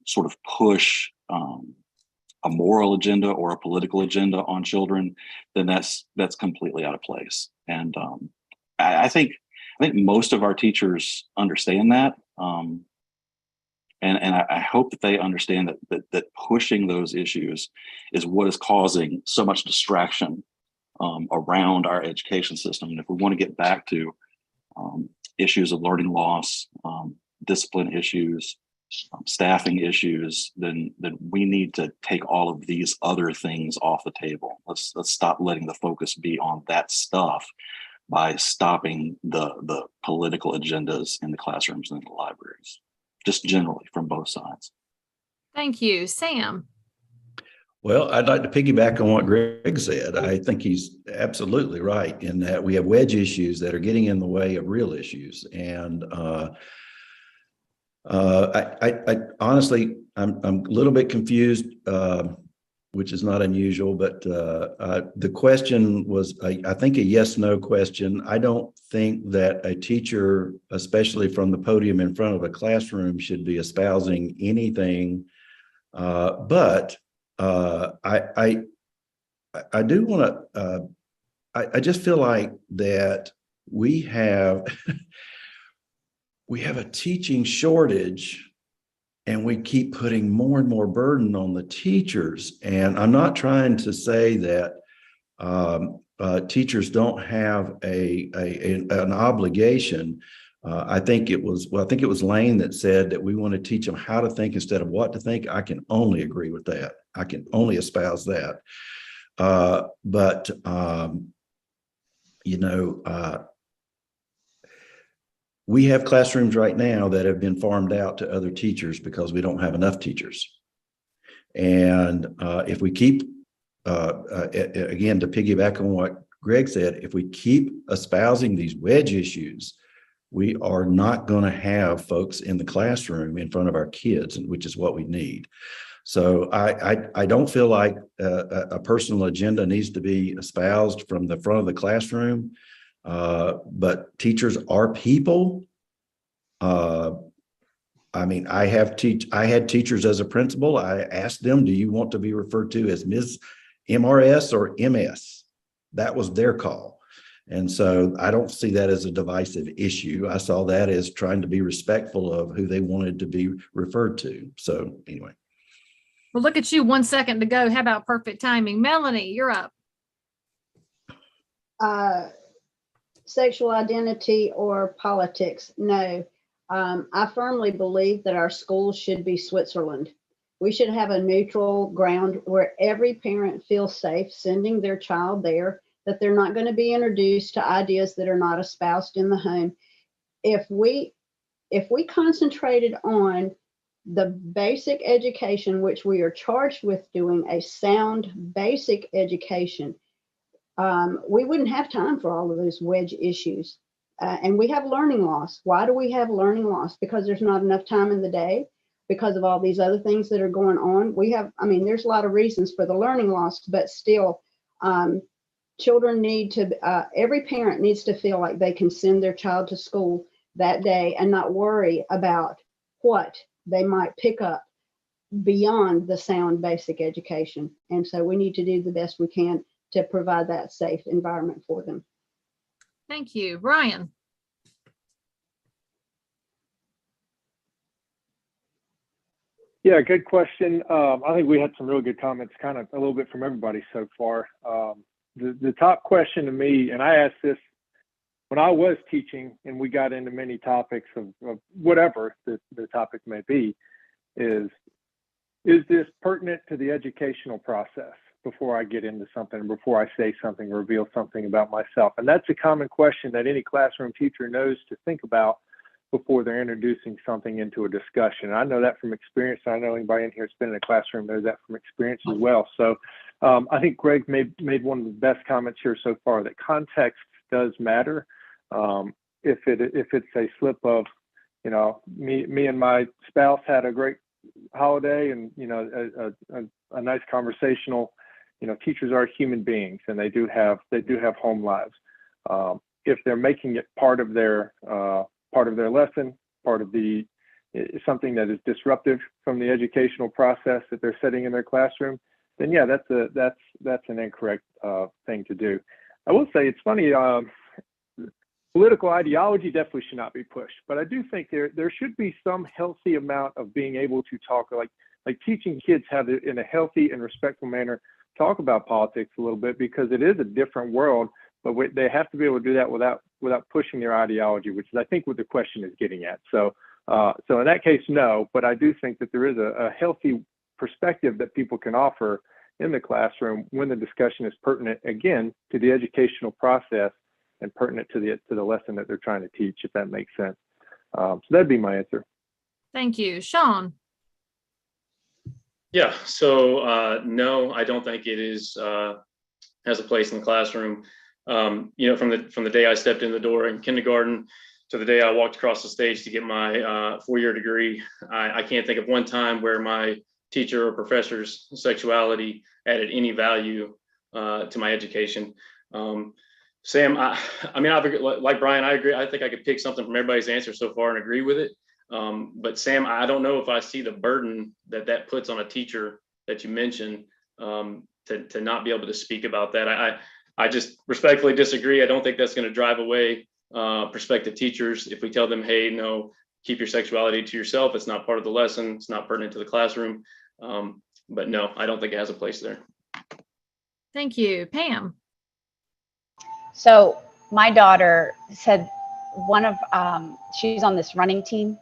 sort of push a moral agenda or a political agenda on children, then that's completely out of place. And I think most of our teachers understand that, and I hope that they understand that pushing those issues is what is causing so much distraction around our education system. And if we want to get back to issues of learning loss, discipline issues, staffing issues, then we need to take all of these other things off the table. Let's stop letting the focus be on that stuff by stopping the political agendas in the classrooms and in the libraries, just generally from both sides. Thank you. Sam. Well, I'd like to piggyback on what Greg said. I think he's absolutely right in that we have wedge issues that are getting in the way of real issues. And I honestly, I'm a little bit confused, which is not unusual, but the question was, I think, a yes/no question. I don't think that a teacher, especially from the podium in front of a classroom, should be espousing anything. But I do want to, I just feel like that we have a teaching shortage, and we keep putting more and more burden on the teachers. And I'm not trying to say that teachers don't have an obligation. I think it was Lane that said that we want to teach them how to think instead of what to think. I can only agree with that. I can only espouse that. But you know, we have classrooms right now that have been farmed out to other teachers because we don't have enough teachers. And if we keep, again, to piggyback on what Greg said, if we keep espousing these wedge issues, we are not going to have folks in the classroom in front of our kids, which is what we need. So I don't feel like a personal agenda needs to be espoused from the front of the classroom, but teachers are people. I mean, I had teachers as a principal. I asked them, do you want to be referred to as Ms. MRS or MS? That was their call. And so I don't see that as a divisive issue. I saw that as trying to be respectful of who they wanted to be referred to. So anyway. Well, look at you, 1 second to go. How about perfect timing? Melanie, you're up. Sexual identity or politics? No. I firmly believe that our schools should be Switzerland. We should have a neutral ground where every parent feels safe sending their child there, that they're not going to be introduced to ideas that are not espoused in the home. If we concentrated on the basic education, which we are charged with doing, a sound basic education, we wouldn't have time for all of those wedge issues. And we have learning loss. Why do we have learning loss? Because there's not enough time in the day, because of all these other things that are going on. There's a lot of reasons for the learning loss, but still, children need to, every parent needs to feel like they can send their child to school that day and not worry about what they might pick up beyond the sound basic education. And so we need to do the best we can to provide that safe environment for them. Thank you. Brian. Yeah, good question. I think we had some real good comments, kind of a little bit from everybody so far. The top question to me, and I asked this when I was teaching and we got into many topics of whatever the topic may be, is this pertinent to the educational process before I get into something, before I say something, reveal something about myself? And that's a common question that any classroom teacher knows to think about before they're introducing something into a discussion. I know that from experience. I know anybody in here who's been in a classroom knows that from experience as well. So I think Greg made one of the best comments here so far, that context does matter. If it's a slip of, me and my spouse had a great holiday and, a nice conversational, teachers are human beings and they do have home lives. If they're making it part of their lesson, part of something that is disruptive from the educational process that they're setting in their classroom, then yeah, that's an incorrect thing to do. I will say it's funny. Political ideology definitely should not be pushed, but I do think there should be some healthy amount of being able to talk, like teaching kids how to, in a healthy and respectful manner, talk about politics a little bit, because it is a different world, but they have to be able to do that without pushing their ideology, which is, I think, what the question is getting at. So in that case, no, but I do think that there is a healthy perspective that people can offer in the classroom when the discussion is pertinent, again, to the educational process and pertinent to the lesson that they're trying to teach, if that makes sense. So that'd be my answer. Thank you. Sean. Yeah, so no, I don't think it is has a place in the classroom. From the day I stepped in the door in kindergarten to the day I walked across the stage to get my 4-year degree, I can't think of one time where my teacher or professor's sexuality added any value to my education. Sam, like Brian, I agree. I think I could pick something from everybody's answer so far and agree with it. But Sam, I don't know if I see the burden that puts on a teacher that you mentioned to not be able to speak about that. I just respectfully disagree. I don't think that's going to drive away prospective teachers if we tell them, hey, no, keep your sexuality to yourself. It's not part of the lesson. It's not pertinent to the classroom. But no, I don't think it has a place there. Thank you. Pam. So my daughter said she's on this running team,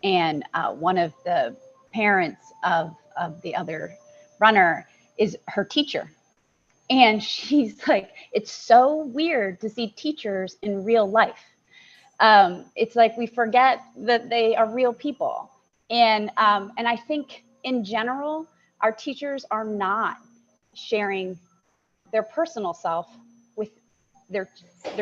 and one of the parents of the other runner is her teacher. And she's like, it's so weird to see teachers in real life. It's like we forget that they are real people. And I think in general, our teachers are not sharing their personal self with their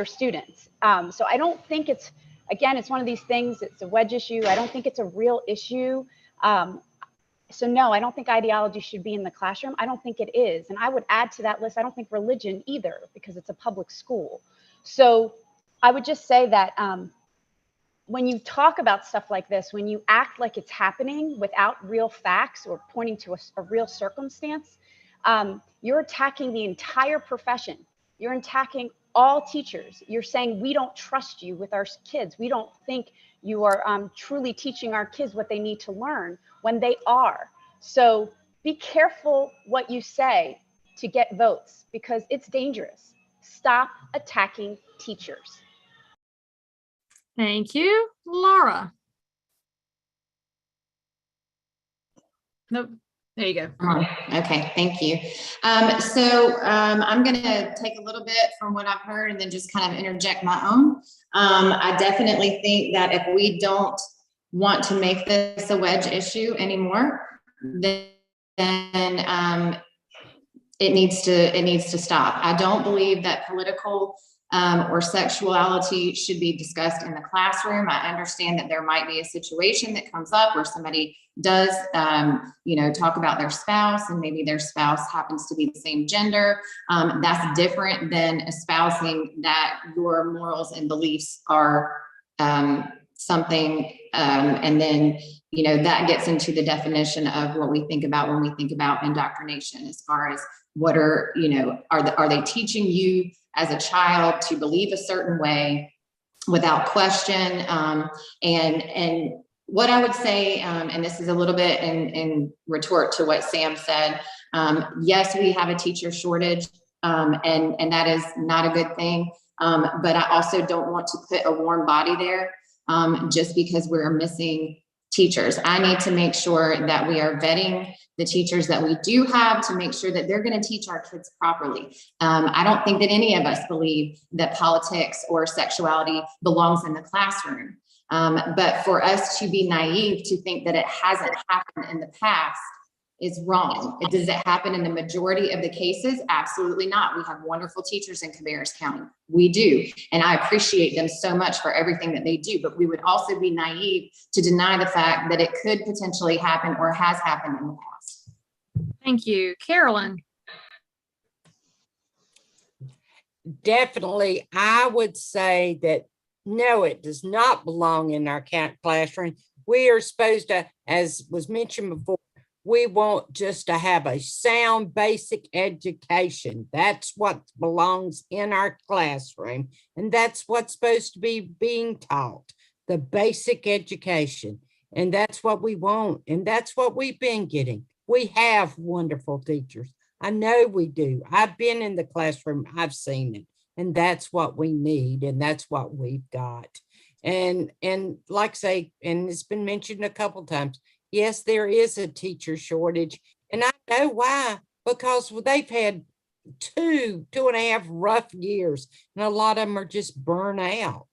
students. So I don't think it's, again, it's one of these things, it's a wedge issue. I don't think it's a real issue. So no, I don't think ideology should be in the classroom. I don't think it is. And I would add to that list, I don't think religion either, because it's a public school. So I would just say that when you talk about stuff like this, when you act like it's happening without real facts or pointing to a real circumstance, you're attacking the entire profession. You're attacking all teachers. You're saying, we don't trust you with our kids. We don't think you are truly teaching our kids what they need to learn, when they are. So be careful what you say to get votes, because it's dangerous. Stop attacking teachers. Thank you. Laura. Nope. There you go. Okay, thank you. I'm going to take a little bit from what I've heard and then just kind of interject my own. I definitely think that if we don't want to make this a wedge issue anymore, then it needs to stop. I don't believe that political or sexuality should be discussed in the classroom. I understand that there might be a situation that comes up where somebody does, talk about their spouse, and maybe their spouse happens to be the same gender. That's different than espousing that your morals and beliefs are something, and then, that gets into the definition of what we think about when we think about indoctrination, as far as what are they teaching you as a child to believe a certain way without question. And what I would say, and this is a little bit in retort to what Sam said, yes, we have a teacher shortage, and that is not a good thing. But I also don't want to put a warm body there just because we're missing teachers. I need to make sure that we are vetting the teachers that we do have to make sure that they're going to teach our kids properly. I don't think that any of us believe that politics or sexuality belongs in the classroom. But for us to be naive to think that it hasn't happened in the past is wrong. Does it happen in the majority of the cases? Absolutely not. We have wonderful teachers in Cabarrus County. We do. And I appreciate them so much for everything that they do, but we would also be naive to deny the fact that it could potentially happen or has happened in the past. Thank you. Carolyn. Definitely, I would say that no, it does not belong in our classroom. We are supposed to, as was mentioned before, we want just to have a sound basic education. That's what belongs in our classroom. And that's what's supposed to be being taught, the basic education. And that's what we want. And that's what we've been getting. We have wonderful teachers. I know we do. I've been in the classroom. I've seen it. And that's what we need. And that's what we've got. And like I say, and it's been mentioned a couple of times, yes, there is a teacher shortage. And I know why, because they've had two and a half rough years, and a lot of them are just burnt out.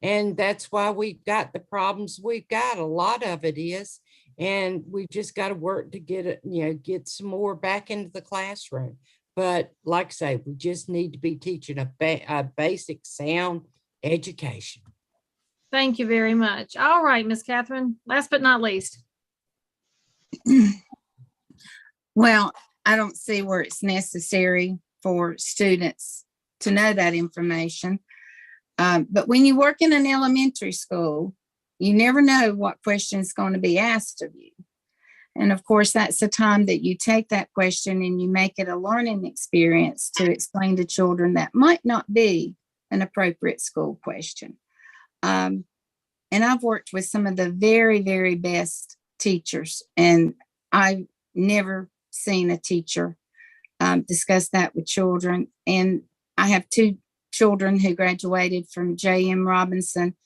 And that's why we've got the problems we've got. A lot of it is, and we just got to work to get it, get some more back into the classroom. But like I say, we just need to be teaching a basic sound education. Thank you very much. All right, Miss Catherine, last but not least. Well, I don't see where it's necessary for students to know that information. But when you work in an elementary school, you never know what question is going to be asked of you. And of course, that's the time that you take that question and you make it a learning experience to explain to children that might not be an appropriate school question. And I've worked with some of the very, very best teachers, and I've never seen a teacher discuss that with children. And I have two children who graduated from J.M. Robinson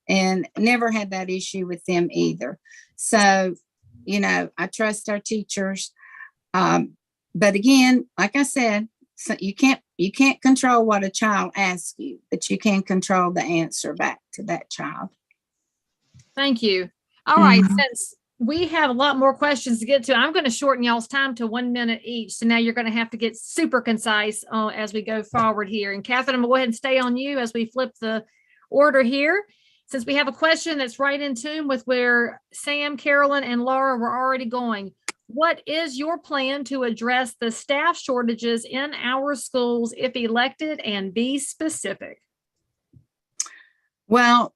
and never had that issue with them either. So, I trust our teachers. But again, like I said, so you can't control what a child asks you, but you can control the answer back. to that child. Thank you. All right, Mhm. since we have a lot more questions to get to, I'm going to shorten y'all's time to 1 minute each. So now you're going to have to get super concise as we go forward here. And Catherine, I'm going to go ahead and stay on you as we flip the order here. Since we have a question that's right in tune with where Sam, Carolyn, and Laura were already going. What is your plan to address the staff shortages in our schools if elected, and be specific? Well,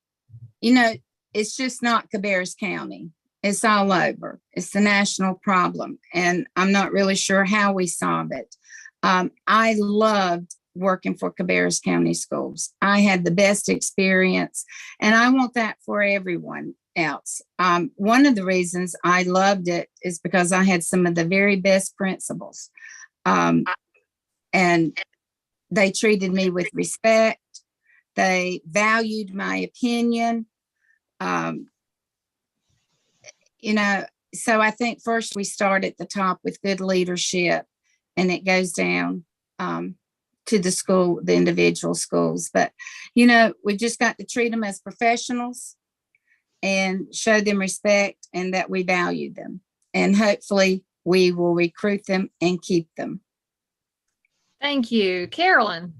you know, it's just not Cabarrus County. It's all over. It's the national problem, and I'm not really sure how we solve it. I loved working for Cabarrus County Schools. I had the best experience, and I want that for everyone else. One of the reasons I loved it is because I had some of the very best principals, and they treated me with respect. They valued my opinion. You know, so I think first we start at the top with good leadership, and it goes down to the school, the individual schools. But, you know, we just got to treat them as professionals and show them respect and that we value them. And hopefully we will recruit them and keep them. Thank you. Carolyn.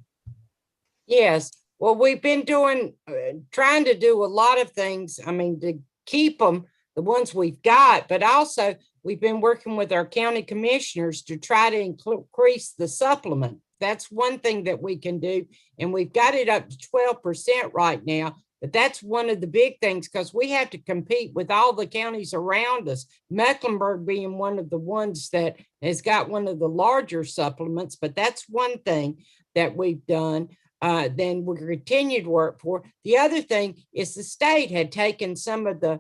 Yes. Well, we've been trying to do a lot of things. I mean, to keep them, the ones we've got, but also we've been working with our county commissioners to try to increase the supplement. That's one thing that we can do. And we've got it up to 12% right now. But that's one of the big things, because we have to compete with all the counties around us, Mecklenburg being one of the ones that has got one of the larger supplements. But that's one thing that we've done. Then we continue to work for. The other thing is the state had taken some of the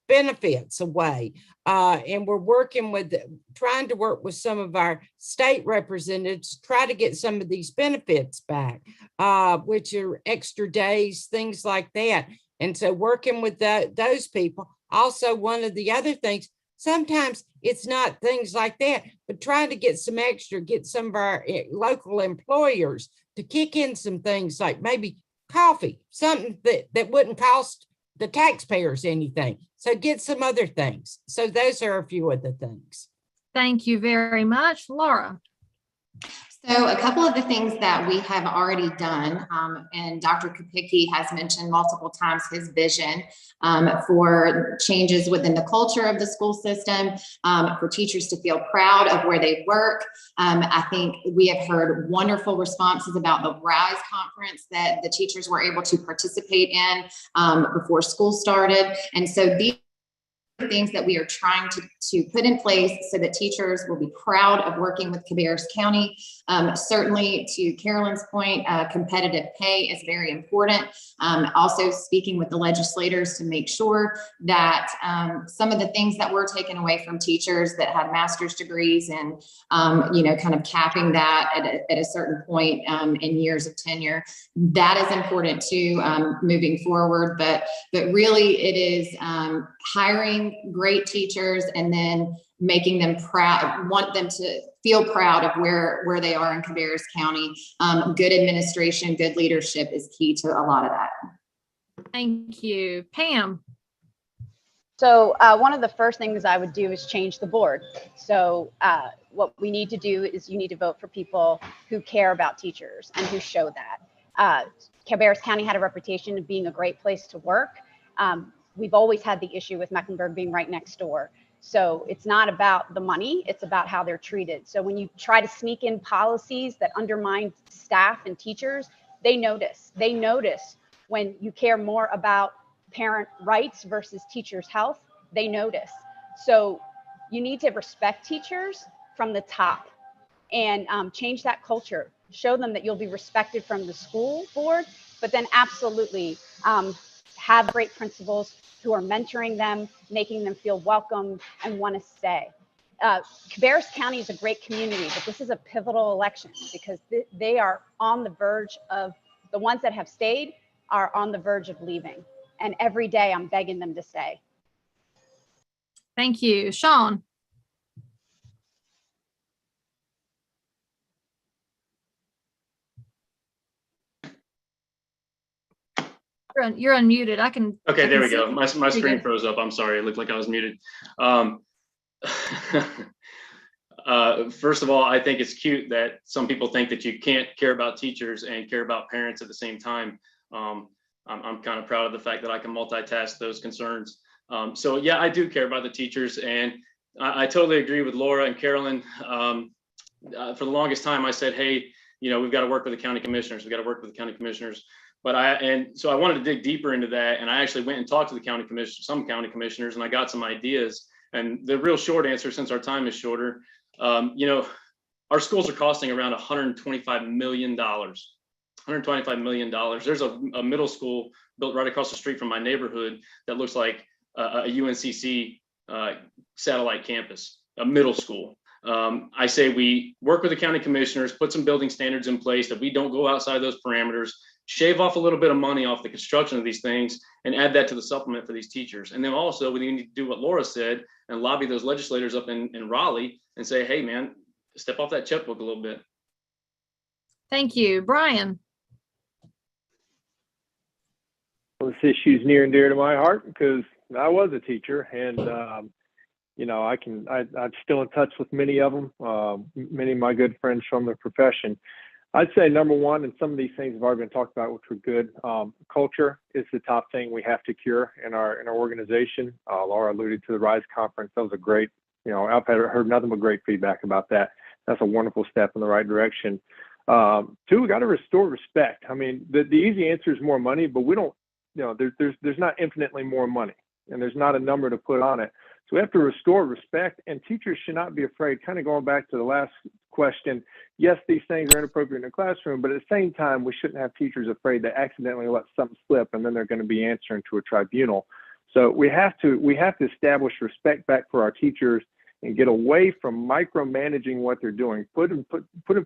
benefits away, and we're trying to work with some of our state representatives to try to get some of these benefits back, which are extra days, things like that. And so working with those people. Also, one of the other things, sometimes it's not things like that, but trying to get some extra, get some of our local employers to kick in some things like maybe coffee, something that wouldn't cost the taxpayers anything. So get some other things. So those are a few of the things. Thank you very much. Laura. So a couple of the things that we have already done, and Dr. Kopicki has mentioned multiple times his vision for changes within the culture of the school system, for teachers to feel proud of where they work. I think we have heard wonderful responses about the RISE conference that the teachers were able to participate in before school started. And so these things that we are trying to put in place so that teachers will be proud of working with Cabarrus County. Certainly, to Carolyn's point, competitive pay is very important. Also speaking with the legislators to make sure that some of the things that were taken away from teachers that had master's degrees and, kind of capping that at a certain point in years of tenure, that is important too, moving forward. But really it is hiring great teachers and then making them proud, want them to feel proud of where they are in Cabarrus County. Good administration, good leadership is key to a lot of that. Thank you. Pam. So one of the first things I would do is change the board. So what we need to do is you need to vote for people who care about teachers and who show that. Cabarrus County had a reputation of being a great place to work. We've always had the issue with Mecklenburg being right next door. So it's not about the money, it's about how they're treated. So when you try to sneak in policies that undermine staff and teachers, they notice. They notice when you care more about parent rights versus teachers' health, they notice. So you need to respect teachers from the top and change that culture. Show them that you'll be respected from the school board, but then absolutely have great principals who are mentoring them, making them feel welcome and want to stay. Cabarrus County is a great community, but this is a pivotal election because they are on the verge of, the ones that have stayed are on the verge of leaving. And every day I'm begging them to stay. Thank you. Sean. You're unmuted. I can. Okay, I there can we go. see- My There you screen go. froze up. I'm sorry. It looked like I was muted. First of all, I think it's cute that some people think that you can't care about teachers and care about parents at the same time. I'm kind of proud of the fact that I can multitask those concerns. So yeah, I do care about the teachers, and I totally agree with Laura and Carolyn. For the longest time, I said, hey, we've got to work with the county commissioners. We've got to work with the county commissioners. So I wanted to dig deeper into that, and I actually went and talked to some county commissioners, and I got some ideas. And the real short answer, since our time is shorter, our schools are costing around $125 million. $125 million. There's a middle school built right across the street from my neighborhood that looks like a UNCC satellite campus, a middle school. I say we work with the county commissioners, put some building standards in place, that we don't go outside those parameters, shave off a little bit of money off the construction of these things, and add that to the supplement for these teachers. And then also we need to do what Laura said and lobby those legislators up in Raleigh and say, hey man, step off that checkbook a little bit. Thank you. Brian. Well, this issue is near and dear to my heart because I was a teacher, and I'm still in touch with many of them, many of my good friends from the profession. I'd say number one, and some of these things have already been talked about, which were good. Culture is the top thing we have to cure in our organization. Laura alluded to the RISE conference. That was a great, I've heard nothing but great feedback about that. That's a wonderful step in the right direction. Two, we got to restore respect. I mean, the easy answer is more money, but we don't. There's not infinitely more money, and there's not a number to put on it. So we have to restore respect, and teachers should not be afraid. Kind of going back to the last question, yes, these things are inappropriate in the classroom, but at the same time, we shouldn't have teachers afraid to accidentally let something slip, and then they're going to be answering to a tribunal. So we have to establish respect back for our teachers and get away from micromanaging what they're doing. Put in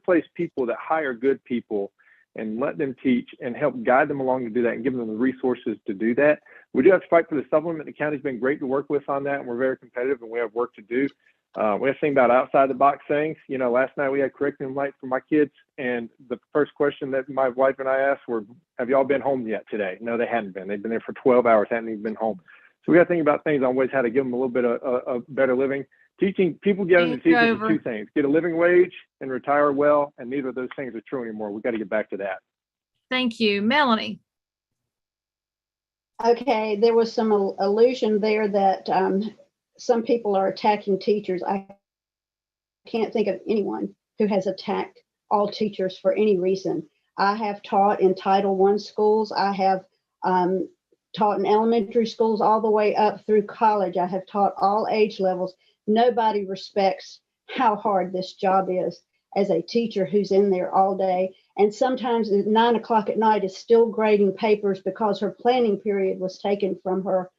place people that hire good people and let them teach and help guide them along to do that and give them the resources to do that. We do have to fight for the supplement. The county's been great to work with on that, and we're very competitive, and we have work to do. We have to think about outside the box things. Last night we had curriculum night for my kids, and the first question that my wife and I asked were, have y'all been home yet today? No, they hadn't been. They've been there for 12 hours, hadn't even been home. So we got to think about things on ways how to give them a little bit of better living. Teaching people get into teaching are two things: get a living wage and retire well, and neither of those things are true anymore. We got to get back to that. Thank you. Melanie. Okay, there was some allusion there that some people are attacking teachers. I can't think of anyone who has attacked all teachers for any reason. I have taught in Title I schools. I have taught in elementary schools all the way up through college. I have taught all age levels. Nobody respects how hard this job is as a teacher who's in there all day. And sometimes at 9 o'clock at night is still grading papers because her planning period was taken from her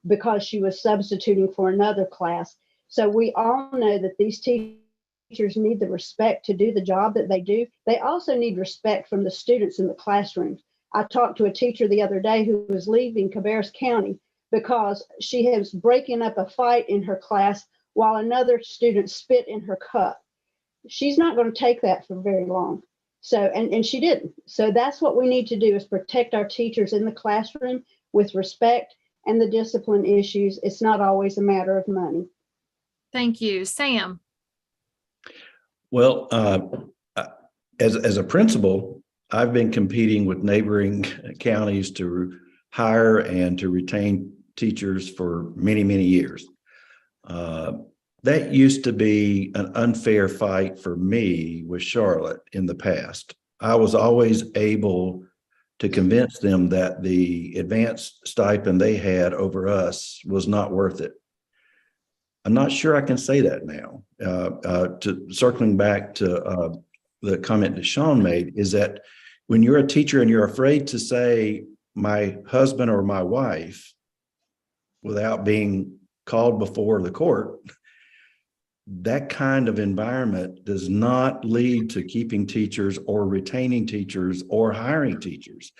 because she was substituting for another class. So we all know that these teachers need the respect to do the job that they do. They also need respect from the students in the classrooms. I talked to a teacher the other day who was leaving Cabarrus County because she was breaking up a fight in her class while another student spit in her cup. She's not going to take that for very long. So, and she didn't. So that's what we need to do, is protect our teachers in the classroom with respect and the discipline issues. It's not always a matter of money. Thank you. Sam. Well, as a principal, I've been competing with neighboring counties to hire and to retain teachers for many, many years. That used to be an unfair fight for me with Charlotte in the past. I was always able to convince them that the advanced stipend they had over us was not worth it. I'm not sure I can say that now. Circling back to the comment that Sean made, is that when you're a teacher and you're afraid to say my husband or my wife without being called before the court, that kind of environment does not lead to keeping teachers or retaining teachers or hiring teachers.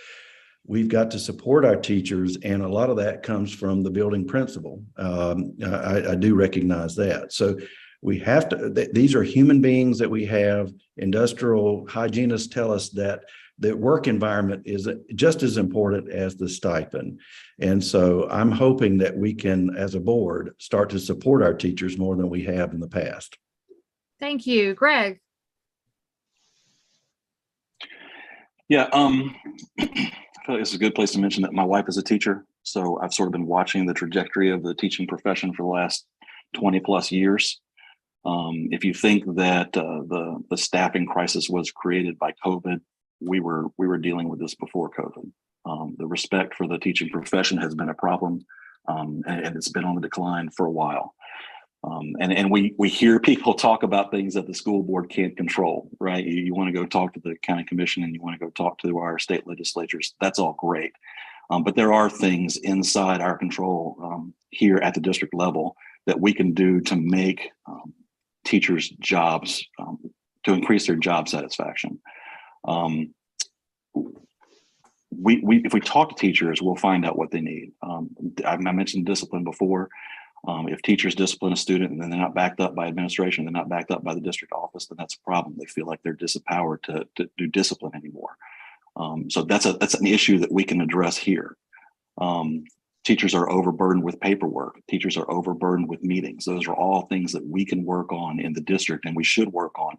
We've got to support our teachers, and a lot of that comes from the building principal. I do recognize that. So we have to, these are human beings that we have. Industrial hygienists tell us that the work environment is just as important as the stipend. And so I'm hoping that we can, as a board, start to support our teachers more than we have in the past. Thank you. Greg? Yeah, I feel like this is a good place to mention that my wife is a teacher. So I've sort of been watching the trajectory of the teaching profession for the last 20 plus years. If you think that the staffing crisis was created by COVID, we were dealing with this before COVID. The respect for the teaching profession has been a problem, and it's been on the decline for a while. And we hear people talk about things that the school board can't control, right? You want to go talk to the county commission and you want to go talk to our state legislatures. That's all great. But there are things inside our control here at the district level that we can do to make teachers' jobs, to increase their job satisfaction. If we talk to teachers, we'll find out what they need. I mentioned discipline before. If teachers discipline a student and then they're not backed up by administration, they're not backed up by the district office, then that's a problem. They feel like they're disempowered to do discipline anymore. So that's an issue that we can address here. Teachers are overburdened with paperwork. Teachers are overburdened with meetings. Those are all things that we can work on in the district, and we should work on.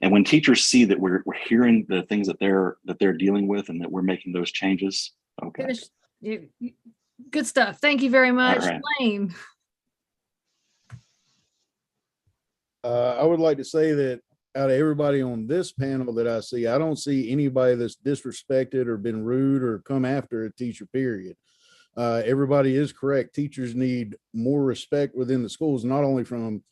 And when teachers see that we're hearing the things that they're dealing with and that we're making those changes, okay. Good stuff. Thank you very much, All right. Lane. I would like to say that out of everybody on this panel that I see, I don't see anybody that's disrespected or been rude or come after a teacher, period. Everybody is correct. Teachers need more respect within the schools, not only from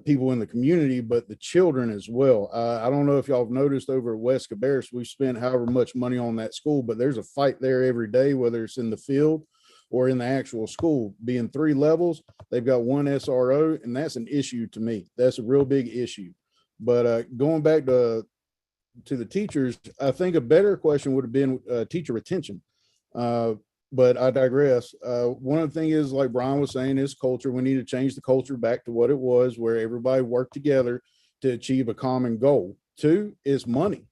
people in the community, but the children as well. I don't know if y'all have noticed over at West Cabarrus, we've spent however much money on that school, but there's a fight there every day, whether it's in the field or in the actual school. Being 3 levels, they've got 1 SRO, and that's an issue to me. That's a real big issue. But going back to the teachers, I think a better question would have been teacher retention. But I digress. One of the things is, like Brian was saying, is culture. We need to change the culture back to what it was, where everybody worked together to achieve a common goal. 2 is money.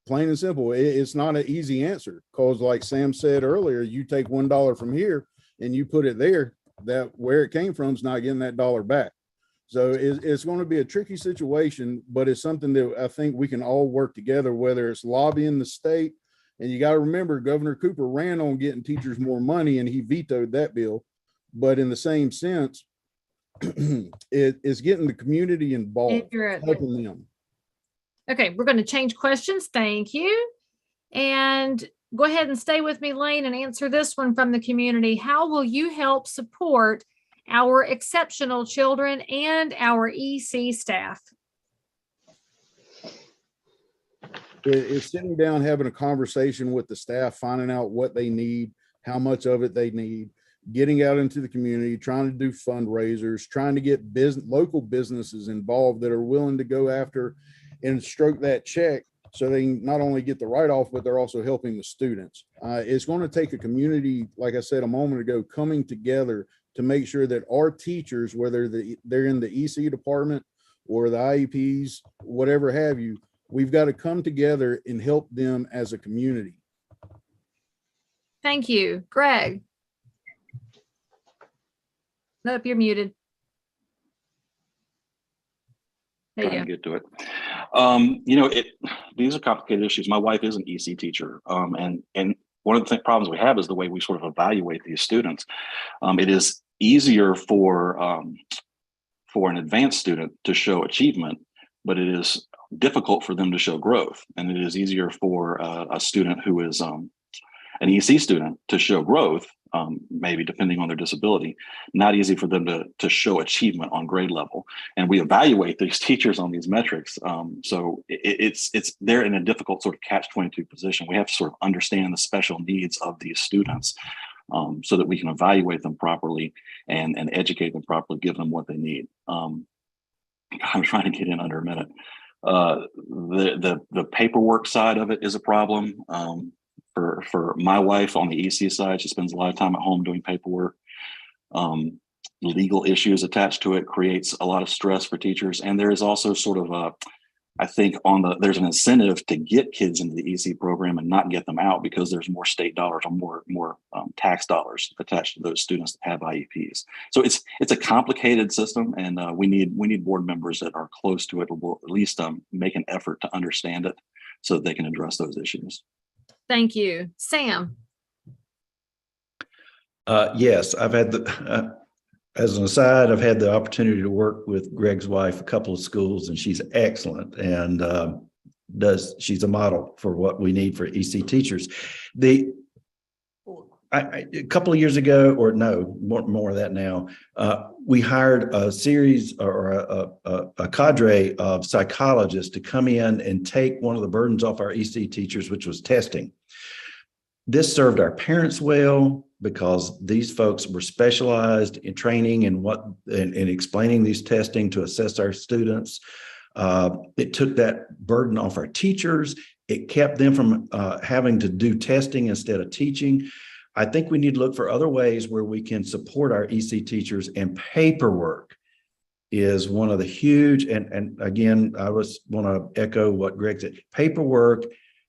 Plain and simple. It's not an easy answer, because like Sam said earlier, you take $1 from here and you put it there, that where it came from is not getting that dollar back. So it's going to be a tricky situation, but it's something that I think we can all work together, whether it's lobbying the state. And you got to remember, Governor Cooper ran on getting teachers more money and he vetoed that bill. But in the same sense, it's getting the community involved, helping them. Okay, we're going to change questions. Thank you. And go ahead and stay with me, Lane, and answer this one from the community. How will you help support our exceptional children and our EC staff? It's sitting down, having a conversation with the staff, finding out what they need, how much of it they need, getting out into the community, trying to do fundraisers, trying to get local businesses involved that are willing to go after and stroke that check, so they not only get the write-off, but they're also helping the students. It's going to take a community, like I said a moment ago, coming together to make sure that our teachers, whether they're in the EC department or the IEPs, whatever have you, we've got to come together and help them as a community. Thank you. Greg? Nope, you're muted. There Trying you to get to it. These are complicated issues. My wife is an EC teacher, and one of the problems we have is the way we sort of evaluate these students. It is easier for an advanced student to show achievement, but it is difficult for them to show growth. And it is easier for a student who is an EC student to show growth, maybe depending on their disability, not easy for them to show achievement on grade level. And we evaluate these teachers on these metrics. So they're in a difficult sort of catch-22 position. We have to sort of understand the special needs of these students so that we can evaluate them properly and educate them properly, give them what they need. I'm trying to get in under a minute. The paperwork side of it is a problem. For my wife on the EC side, she spends a lot of time at home doing paperwork. Legal issues attached to it creates a lot of stress for teachers. And there is also sort of I think there's an incentive to get kids into the EC program and not get them out because there's more state dollars or more tax dollars attached to those students that have IEPs. So it's a complicated system, and we need board members that are close to it, or will at least make an effort to understand it so that they can address those issues. Thank you. Sam? Yes, I've had as an aside, I've had the opportunity to work with Greg's wife a couple of schools, and she's excellent, and she's a model for what we need for EC teachers. A couple of years ago, or no, more of that now, we hired a series or a cadre of psychologists to come in and take one of the burdens off our EC teachers, which was testing. This served our parents well because these folks were specialized in training and explaining these testing to assess our students. It took that burden off our teachers. It kept them from having to do testing instead of teaching. I think we need to look for other ways where we can support our EC teachers, and paperwork is one of the huge, and again, I want to echo what Greg said, paperwork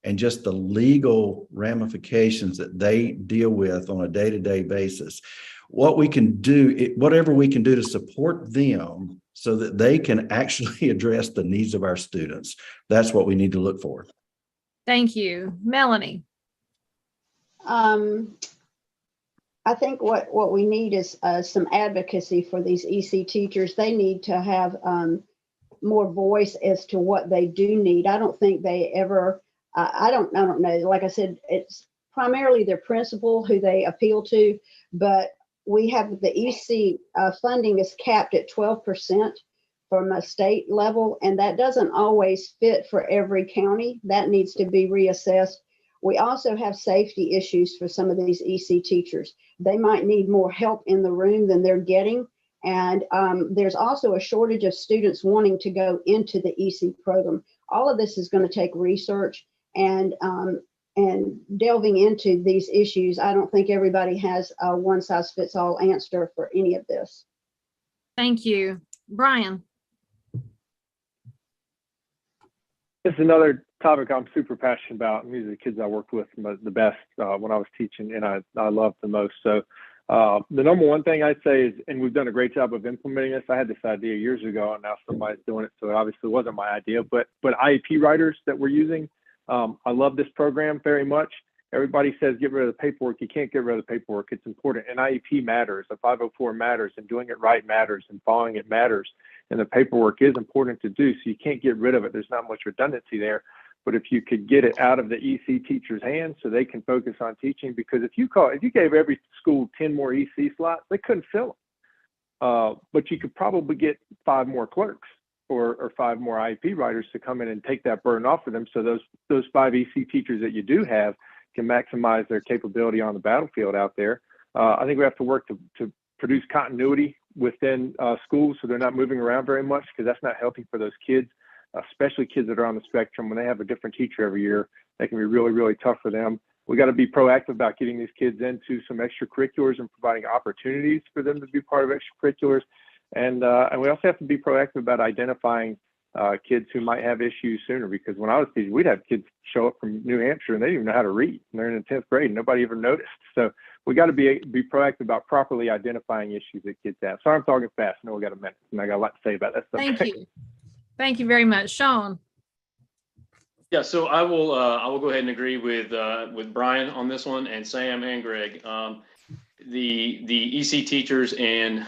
and just the legal ramifications that they deal with on a day-to-day basis. What we can do, whatever we can do to support them so that they can actually address the needs of our students. That's what we need to look for. Thank you. Melanie? I think what we need is some advocacy for these EC teachers. They need to have more voice as to what they do need. I don't think they ever, I don't know. Like I said, it's primarily their principal who they appeal to, but we have the EC funding is capped at 12% from a state level, and that doesn't always fit for every county. That needs to be reassessed. We also have safety issues for some of these EC teachers. They might need more help in the room than they're getting. And there's also a shortage of students wanting to go into the EC program. All of this is going to take research and delving into these issues. I don't think everybody has a one-size-fits-all answer for any of this. Thank you. Brian? This is another topic I'm super passionate about. These are the kids I worked with the best when I was teaching, and I loved the most. So the number one thing I'd say is, and we've done a great job of implementing this. I had this idea years ago, and now somebody's doing it. So it obviously wasn't my idea, but IEP writers that we're using, I love this program very much. Everybody says get rid of the paperwork. You can't get rid of the paperwork. It's important. An IEP matters. A 504 matters, and doing it right matters, and following it matters. And the paperwork is important to do, so you can't get rid of it. There's not much redundancy there. But if you could get it out of the EC teacher's hands so they can focus on teaching, because if you gave every school 10 more EC slots, they couldn't fill them. But you could probably get 5 more clerks or 5 more IEP writers to come in and take that burden off of them. So those 5 EC teachers that you do have can maximize their capability on the battlefield out there. I think we have to work to produce continuity within schools so they're not moving around very much, because that's not healthy for those kids, especially kids that are on the spectrum. When they have a different teacher every year, that can be really, really tough for them. We got to be proactive about getting these kids into some extracurriculars and providing opportunities for them to be part of extracurriculars. And we also have to be proactive about identifying kids who might have issues sooner, because when I was teaching, we'd have kids show up from New Hampshire and they didn't even know how to read, and they're in the 10th grade and nobody ever noticed. So we got to be proactive about properly identifying issues that kids have. Sorry, I'm talking fast. I know we got a minute, and I got a lot to say about that subject. Thank you. Thank you very much. Sean? Yeah, so I will go ahead and agree with Brian on this one, and Sam and Greg. The EC teachers and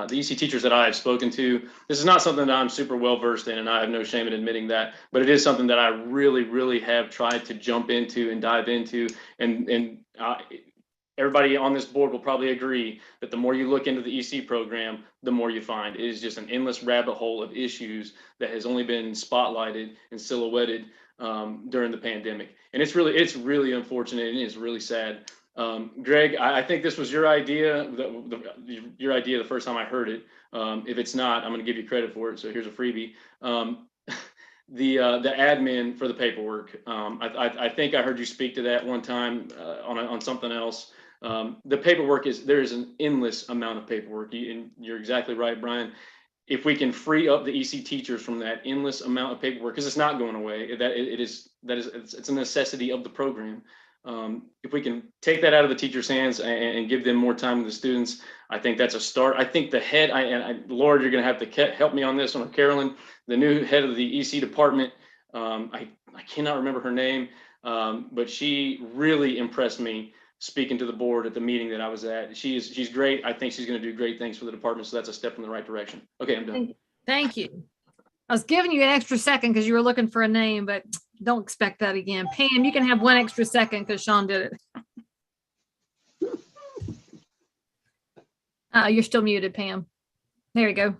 the EC teachers that I have spoken to, this is not something that I'm super well versed in, and I have no shame in admitting that, but it is something that I really, really have tried to jump into and dive into, and everybody on this board will probably agree that the more you look into the EC program, the more you find. It is just an endless rabbit hole of issues that has only been spotlighted and silhouetted during the pandemic. And it's really unfortunate, and it's really sad. Greg, I think this was your idea, your idea the first time I heard it. If it's not, I'm going to give you credit for it. So here's a freebie. The admin for the paperwork. I think I heard you speak to that one time on something else. The paperwork there is an endless amount of paperwork, and you're exactly right, Brian. if we can free up the EC teachers from that endless amount of paperwork, because it's not going away, it's a necessity of the program. If we can take that out of the teachers' hands and give them more time with the students, I think that's a start. I think the head, Lord, you're going to have to help me on this one, Carolyn, the new head of the EC department. I cannot remember her name, but she really impressed me speaking to the board at the meeting that I was at. She's great. I think she's going to do great things for the department. So that's a step in the right direction. Okay, I'm done. Thank you. I was giving you an extra second because you were looking for a name, but don't expect that again. Pam, you can have one extra second because Sean did it. You're still muted, Pam. There you go.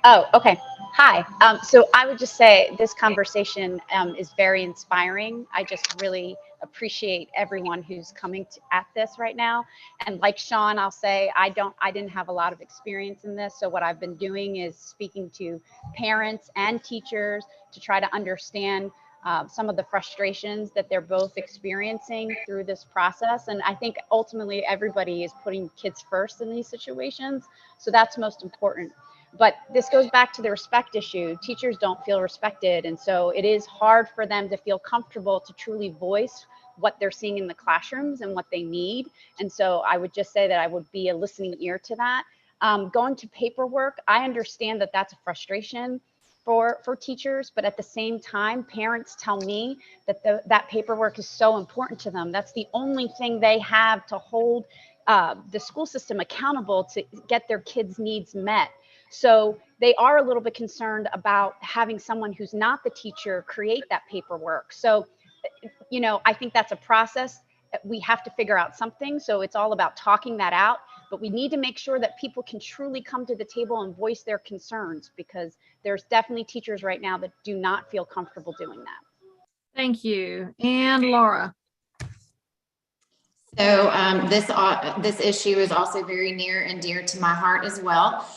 Oh, okay. Hi. So I would just say this conversation is very inspiring. I just really appreciate everyone who's coming at this right now. And like Sean, I'll say I didn't have a lot of experience in this. So what I've been doing is speaking to parents and teachers to try to understand some of the frustrations that they're both experiencing through this process. And I think ultimately everybody is putting kids first in these situations. So that's most important. But this goes back to the respect issue. Teachers don't feel respected. And so it is hard for them to feel comfortable to truly voice what they're seeing in the classrooms and what they need. And so I would just say that I would be a listening ear to that. Going to paperwork, I understand that that's a frustration for teachers, but at the same time, parents tell me that that paperwork is so important to them. That's the only thing they have to hold the school system accountable to get their kids' needs met. So they are a little bit concerned about having someone who's not the teacher create that paperwork. So, you know, I think that's a process. We have to figure out something. So it's all about talking that out, but we need to make sure that people can truly come to the table and voice their concerns, because there's definitely teachers right now that do not feel comfortable doing that. Thank you. And Laura. So this issue is also very near and dear to my heart as well.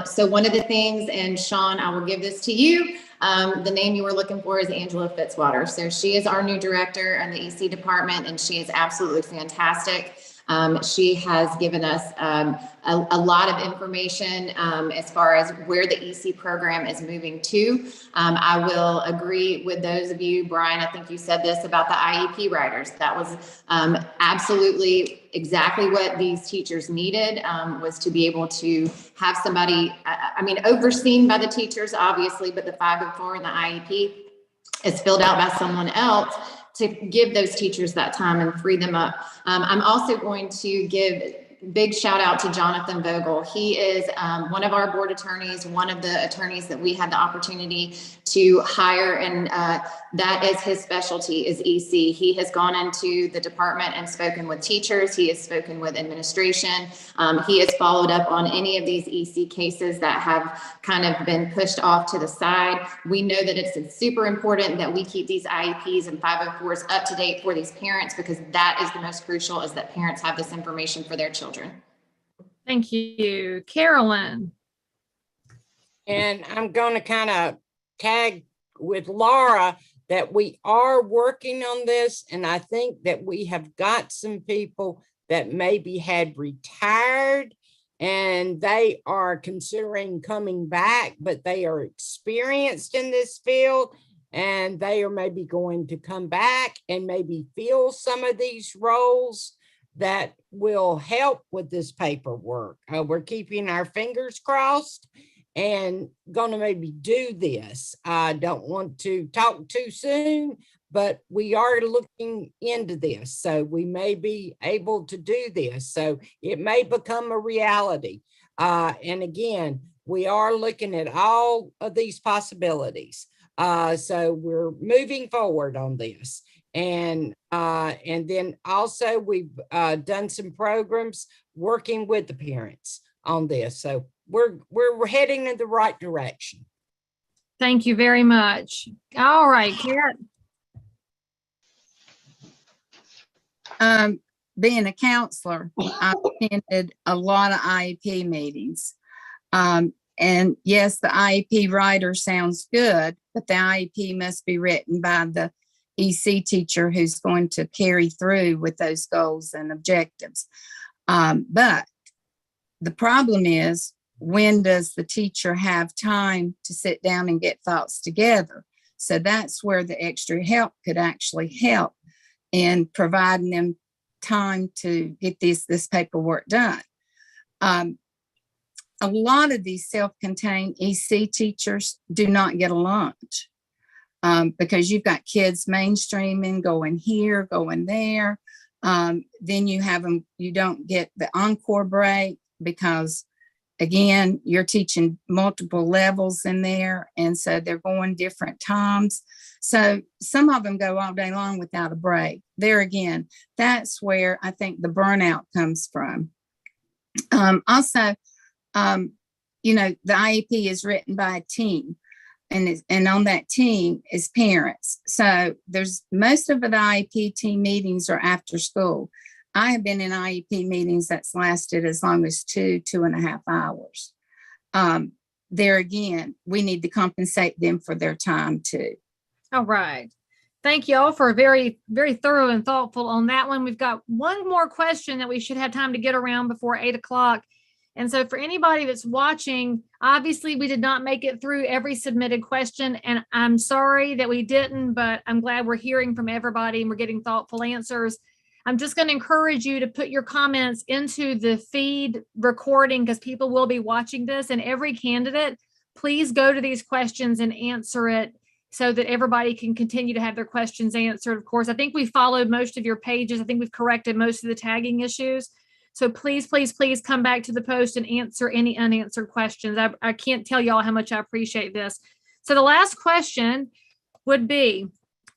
So one of the things, and Sean, I will give this to you. The name you were looking for is Angela Fitzwater. So she is our new director in the EC department, and she is absolutely fantastic. She has given us a lot of information as far as where the EC program is moving to. I will agree with those of you, Brian, I think you said this about the IEP writers. That was absolutely exactly what these teachers needed, was to be able to have somebody, overseen by the teachers, obviously, but the 504 and the IEP is filled out by someone else to give those teachers that time and free them up. I'm also going to give big shout out to Jonathan Vogel. He is one of our board attorneys, one of the attorneys that we had the opportunity to hire, and that is his specialty, is EC. He has gone into the department and spoken with teachers. He has spoken with administration. He has followed up on any of these EC cases that have kind of been pushed off to the side. We know that it's super important that we keep these IEPs and 504s up to date for these parents, because that is the most crucial, is that parents have this information for their children. Thank you. Carolyn. And I'm going to kind of tag with Laura that we are working on this. And I think that we have got some people that maybe had retired and they are considering coming back, but they are experienced in this field, and they are maybe going to come back and maybe fill some of these roles that will help with this paperwork. We're keeping our fingers crossed and going to maybe do this. I don't want to talk too soon, but we are looking into this. So we may be able to do this. So it may become a reality. And again, we are looking at all of these possibilities. So we're moving forward on this. And then also we've done some programs working with the parents on this. So we're heading in the right direction. Thank you very much. All right, Karen. Being a counselor, I attended a lot of IEP meetings. And yes, the IEP writer sounds good, but the IEP must be written by the EC teacher who's going to carry through with those goals and objectives. But the problem is when does the teacher have time to sit down and get thoughts together? So that's where the extra help could actually help in providing them time to get this paperwork done. A lot of these self-contained EC teachers do not get a lunch because you've got kids mainstreaming, going here, going there. Then you have them, you don't get the encore break because, again, you're teaching multiple levels in there. And so they're going different times. So some of them go all day long without a break. There again, that's where I think the burnout comes from. Also, you know, the IEP is written by a team, and on that team is parents. So there's most of the IEP team meetings are after school. I have been in IEP meetings that's lasted as long as 2.5 hours. There again, we need to compensate them for their time too. All right. Thank you all for very, very thorough and thoughtful on that one. We've got one more question that we should have time to get around before 8 o'clock. And so for anybody that's watching, obviously we did not make it through every submitted question, and I'm sorry that we didn't, but I'm glad we're hearing from everybody and we're getting thoughtful answers. I'm just going to encourage you to put your comments into the feed recording because people will be watching this, and every candidate, please go to these questions and answer it so that everybody can continue to have their questions answered. Of course, I think we followed most of your pages. I think we've corrected most of the tagging issues. So please, please, please come back to the post and answer any unanswered questions. I can't tell y'all how much I appreciate this. So the last question would be,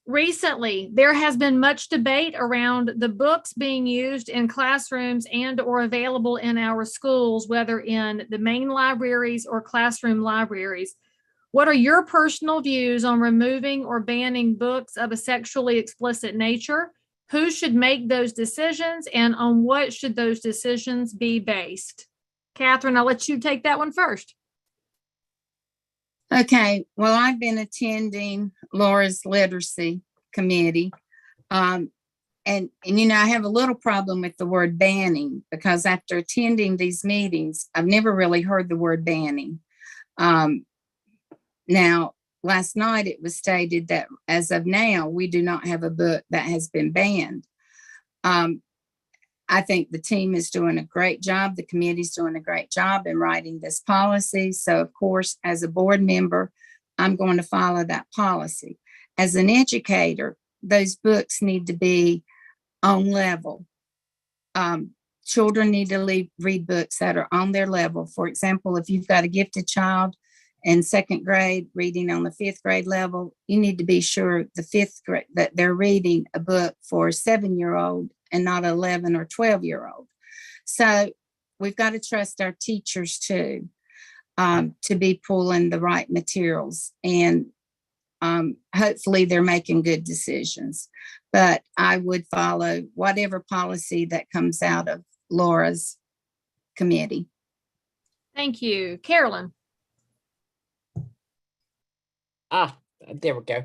recently, there has been much debate around the books being used in classrooms and or available in our schools, whether in the main libraries or classroom libraries. What are your personal views on removing or banning books of a sexually explicit nature? Who should make those decisions, and on what should those decisions be based? Catherine, I'll let you take that one first. Okay, well, I've been attending Laura's literacy committee. And you know, I have a little problem with the word banning because after attending these meetings, I've never really heard the word banning. Now, last night it was stated that as of now, we do not have a book that has been banned. I think the team is doing a great job. The committee's doing a great job in writing this policy. So of course, as a board member, I'm going to follow that policy. As an educator, those books need to be on level. Children need to read books that are on their level. For example, if you've got a gifted child in 2nd grade reading on the 5th grade level, you need to be sure the 5th grade that they're reading a book for a 7-year-old and not 11 or 12-year-old. So we've got to trust our teachers too, to be pulling the right materials, and hopefully they're making good decisions. But I would follow whatever policy that comes out of Laura's committee. Thank you. Carolyn. There we go.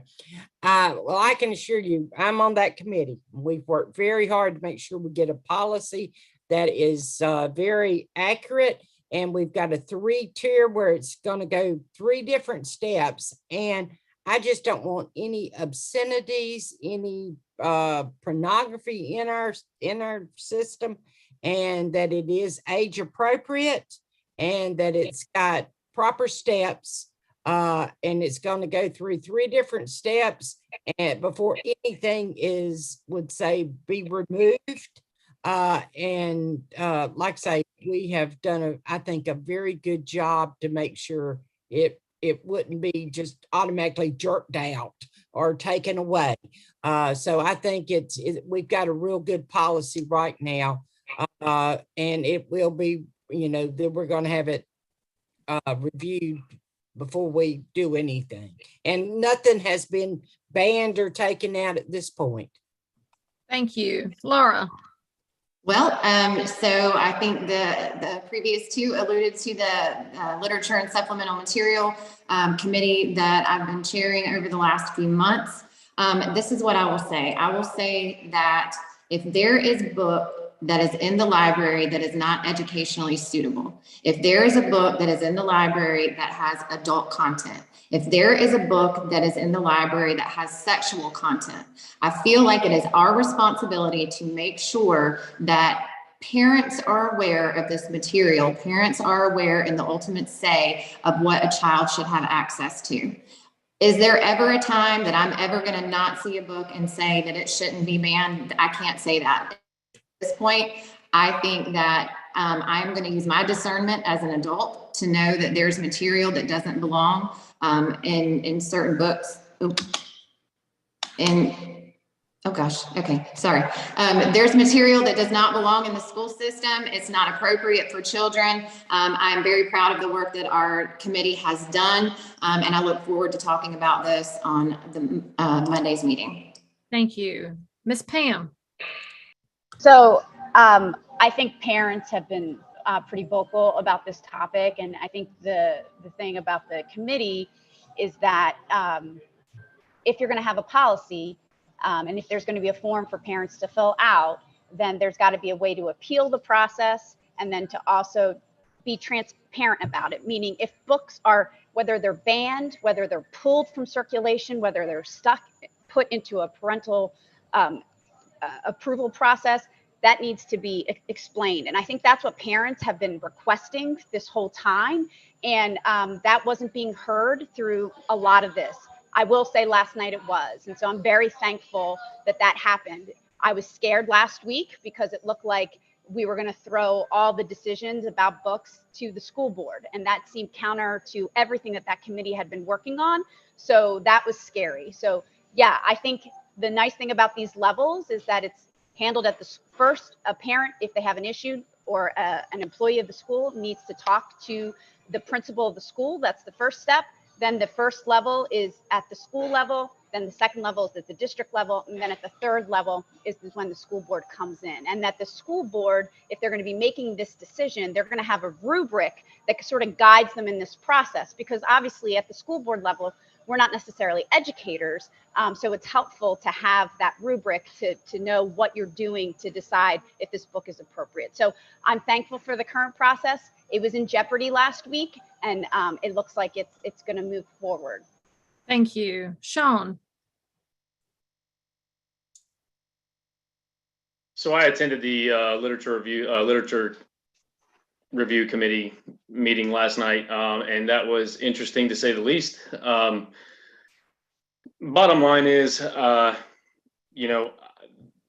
Well, I can assure you, I'm on that committee. We've worked very hard to make sure we get a policy that is very accurate. And we've got a 3-tier where it's going to go 3 different steps. And I just don't want any obscenities, any pornography in our system, and that it is age appropriate, and that it's got proper steps. And it's going to go through 3 different steps and before anything would say be removed. And like I say, we have done I think a very good job to make sure it wouldn't be just automatically jerked out or taken away. So I think we've got a real good policy right now, and it will be, that we're going to have it reviewed before we do anything, and nothing has been banned or taken out at this point. Thank you. Laura. Well, so I think the previous 2 alluded to the literature and supplemental material committee that I've been chairing over the last few months. This is what I will say. I will say that if there is a book that is in the library that is not educationally suitable, if there is a book that is in the library that has adult content, if there is a book that is in the library that has sexual content, I feel like it is our responsibility to make sure that parents are aware of this material. Parents are aware in the ultimate say of what a child should have access to. Is there ever a time that I'm ever going to not see a book and say that it shouldn't be banned? I can't say that. At this point, I think that I'm going to use my discernment as an adult to know that there's material that doesn't belong in certain books. Oh gosh, okay, sorry. There's material that does not belong in the school system. It's not appropriate for children. I'm very proud of the work that our committee has done, and I look forward to talking about this on the Monday's meeting. Thank you. Miss Pam. So I think parents have been pretty vocal about this topic. And I think the thing about the committee is that if you're going to have a policy, and if there's going to be a form for parents to fill out, then there's got to be a way to appeal the process and then to also be transparent about it. Meaning if books are, whether they're banned, whether they're pulled from circulation, whether they're put into a parental approval process, that needs to be explained. And I think that's what parents have been requesting this whole time. And that wasn't being heard through a lot of this. I will say last night it was. And so I'm very thankful that that happened. I was scared last week because it looked like we were going to throw all the decisions about books to the school board. And that seemed counter to everything that that committee had been working on. So that was scary. So yeah, I think the nice thing about these levels is that it's handled at the first. A parent, if they have an issue, or an employee of the school needs to talk to the principal of the school. That's the first step. Then the first level is at the school level. Then the second level is at the district level. And then at the third level is when the school board comes in. And that the school board, if they're going to be making this decision, they're going to have a rubric that sort of guides them in this process. Because obviously at the school board level, we're not necessarily educators. So it's helpful to have that rubric to know what you're doing to decide if this book is appropriate. So I'm thankful for the current process. It was in jeopardy last week, and it looks like it's going to move forward. Thank you. Sean. So I attended the literature review committee meeting last night, and that was interesting to say the least. Bottom line is,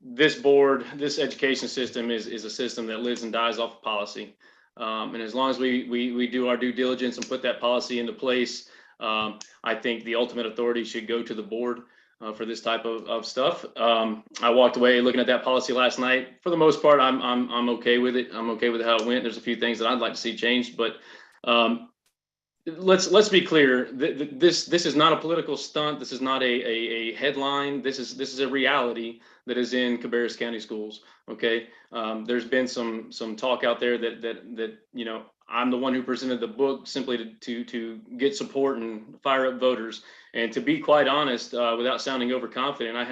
this board, this education system is a system that lives and dies off of policy. And as long as we do our due diligence and put that policy into place, I think the ultimate authority should go to the board for this type of stuff. I walked away looking at that policy last night. For the most part, I'm okay with it. I'm okay with how it went. There's a few things that I'd like to see changed, but let's be clear. This is not a political stunt. This is not a headline. This is a reality that is in Cabarrus County schools. Okay, there's been some talk out there that I'm the one who presented the book simply to get support and fire up voters. And to be quite honest, without sounding overconfident, I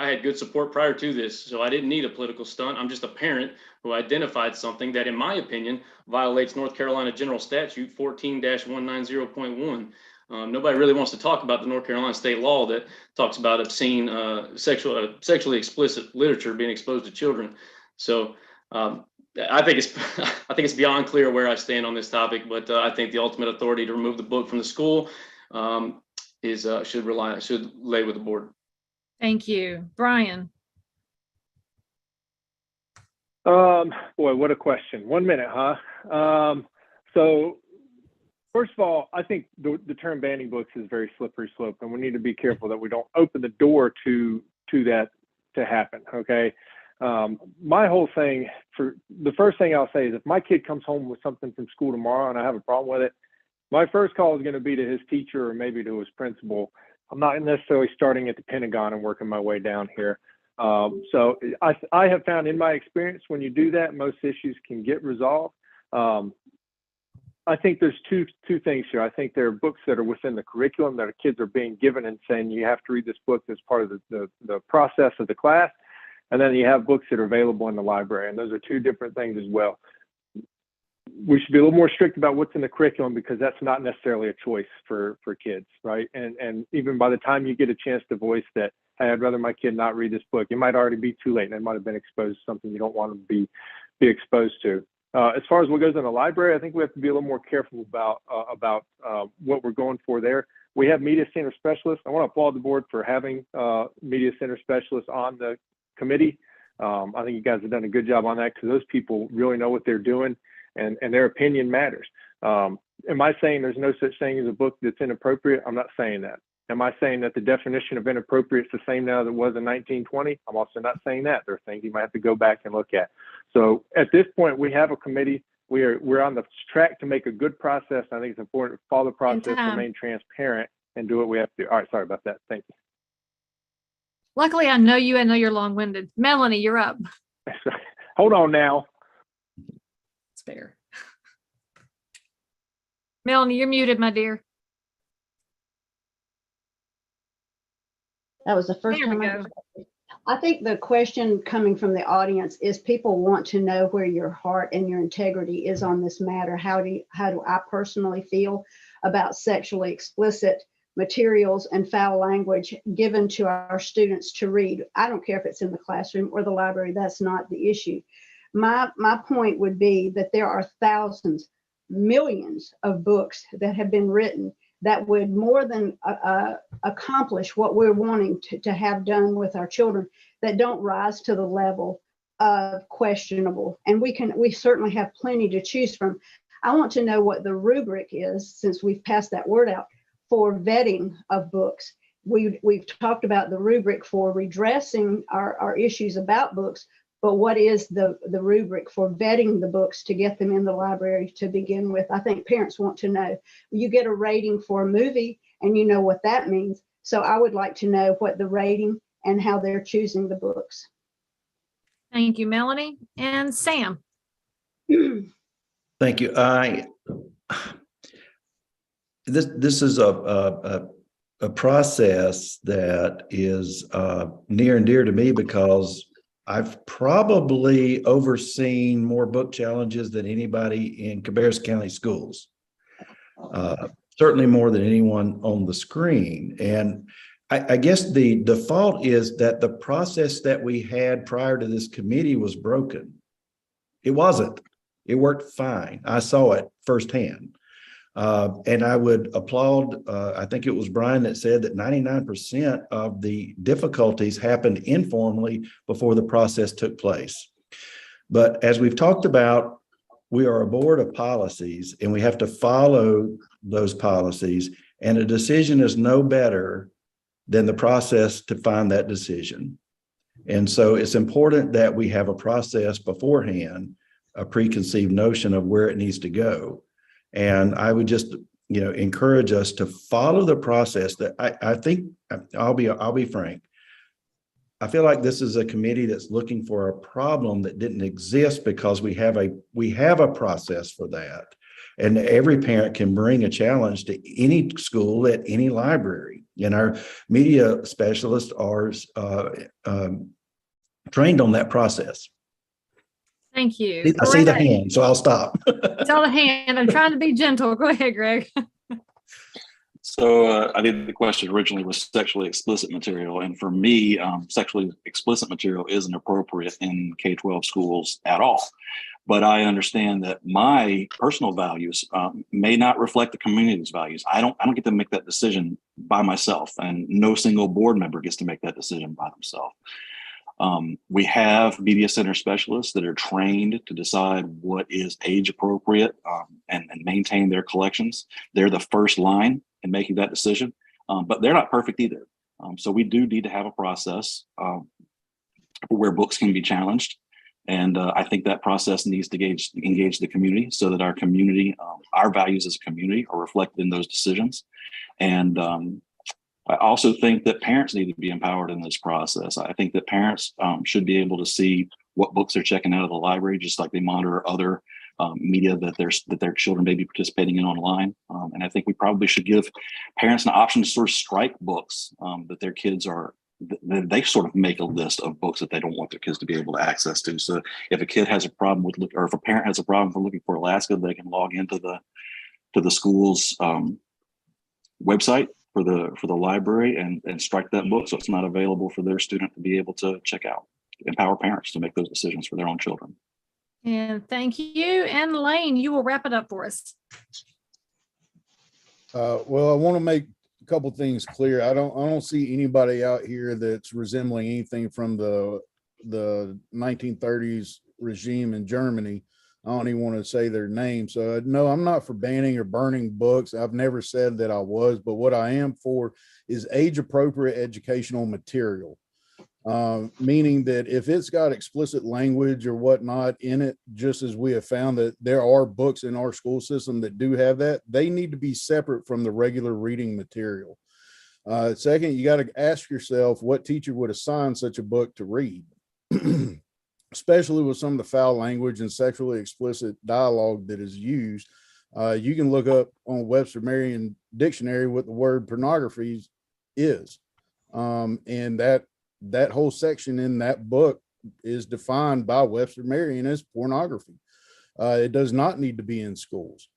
had good support prior to this, so I didn't need a political stunt. I'm just a parent who identified something that, in my opinion, violates North Carolina General Statute 14-190.1. Nobody really wants to talk about the North Carolina state law that talks about obscene, sexually explicit literature being exposed to children. So I think it's beyond clear where I stand on this topic, but I think the ultimate authority to remove the book from the school should lay with the board. Thank you. Brian. Boy, what a question. 1 minute, huh? So first of all, I think the term banning books is very slippery slope, and we need to be careful that we don't open the door to that to happen. Okay. My whole thing, for the first thing I'll say is, if my kid comes home with something from school tomorrow and I have a problem with it, my first call is going to be to his teacher or maybe to his principal. I'm not necessarily starting at the Pentagon and working my way down here. So I have found in my experience, when you do that, most issues can get resolved. I think there's two things here. I think there are books that are within the curriculum that kids are being given and saying you have to read this book as part of the process of the class. and then you have books that are available in the library, and those are two different things as well. We should be a little more strict about what's in the curriculum, because that's not necessarily a choice for kids, right? And even by the time you get a chance to voice that, hey, I'd rather my kid not read this book, it might already be too late, and they might have been exposed to something you don't want them to be exposed to. As far as what goes in the library, I think we have to be a little more careful about what we're going for there. We have media center specialists. I want to applaud the board for having media center specialists on the committee. I think you guys have done a good job on that, because those people really know what they're doing, and their opinion matters. Am I saying there's no such thing as a book that's inappropriate? I'm not saying that. Am I saying that the definition of inappropriate is the same now that it was in 1920? I'm also not saying that. There are things you might have to go back and look at. So at this point, we have a committee. We're on the track to make a good process. I think it's important to follow the process, remain transparent, and do what we have to do. All right, sorry about that. Thank you. Luckily, I know you. I know you're long-winded. Melanie, you're up. Hold on now. It's fair. Melanie, you're muted, my dear. That was the first There we time. go. I think the question coming from the audience is people want to know where your heart and your integrity is on this matter. How do I personally feel about sexually explicit materials and foul language given to our students to read? I don't care if it's in the classroom or the library. That's not the issue. My point would be that there are thousands, millions of books that have been written that would more than accomplish what we're wanting to have done with our children, that don't rise to the level of questionable. And we certainly have plenty to choose from. I want to know what the rubric is, since we've passed that word out, for vetting of books. We've talked about the rubric for redressing our issues about books, but what is the rubric for vetting the books to get them in the library to begin with? I think parents want to know. You get a rating for a movie and you know what that means. So I would like to know what the rating and how they're choosing the books. Thank you, Melanie. And Sam. Thank you. This is a process that is near and dear to me, because I've probably overseen more book challenges than anybody in Cabarrus County Schools, certainly more than anyone on the screen. And I guess the default is that the process that we had prior to this committee was broken. It wasn't. It worked fine. I saw it firsthand. And I would applaud, I think it was Brian that said that 99% of the difficulties happened informally before the process took place. But as we've talked about, we are a board of policies and we have to follow those policies, and a decision is no better than the process to find that decision. And so it's important that we have a process beforehand, a preconceived notion of where it needs to go. And I would just, encourage us to follow the process. That I think I'll be frank. I feel like this is a committee that's looking for a problem that didn't exist, because we have a process for that. And every parent can bring a challenge to any school at any library. And our media specialists are trained on that process. Thank you. I see the hand, so I'll stop. It's on the hand. I'm trying to be gentle. Go ahead, Greg. So I think the question originally was sexually explicit material. And for me, sexually explicit material isn't appropriate in K-12 schools at all. But I understand that my personal values may not reflect the community's values. I don't get to make that decision by myself, and no single board member gets to make that decision by themselves. We have media center specialists that are trained to decide what is age appropriate and maintain their collections. They're the first line in making that decision, but they're not perfect either. So we do need to have a process where books can be challenged. And I think that process needs to engage the community, so that our community, our values as a community, are reflected in those decisions. And I also think that parents need to be empowered in this process. I think that parents should be able to see what books they're checking out of the library, just like they monitor other media that their children may be participating in online. And I think we probably should give parents an option to sort of strike books that their kids are they sort of make a list of books that they don't want their kids to be able to access to. So if a kid has a problem with, or if a parent has a problem for looking for Alaska, they can log into the school's website for the library and strike that book so it's not available for their student to be able to check out. Empower parents to make those decisions for their own children. And thank you. And Lane, you will wrap it up for us. Well, I want to make a couple things clear. I don't see anybody out here that's resembling anything from the 1930s regime in Germany. I don't even want to say their name. So no, I'm not for banning or burning books. I've never said that I was, but what I am for is age appropriate educational material. Meaning that if it's got explicit language or whatnot in it, just as we have found that there are books in our school system that do have that, they need to be separate from the regular reading material. Second, you got to ask yourself what teacher would assign such a book to read, especially with some of the foul language and sexually explicit dialogue that is used. You can look up on Webster Merriam Dictionary what the word pornography is. And that whole section in that book is defined by Webster Merriam as pornography. It does not need to be in schools.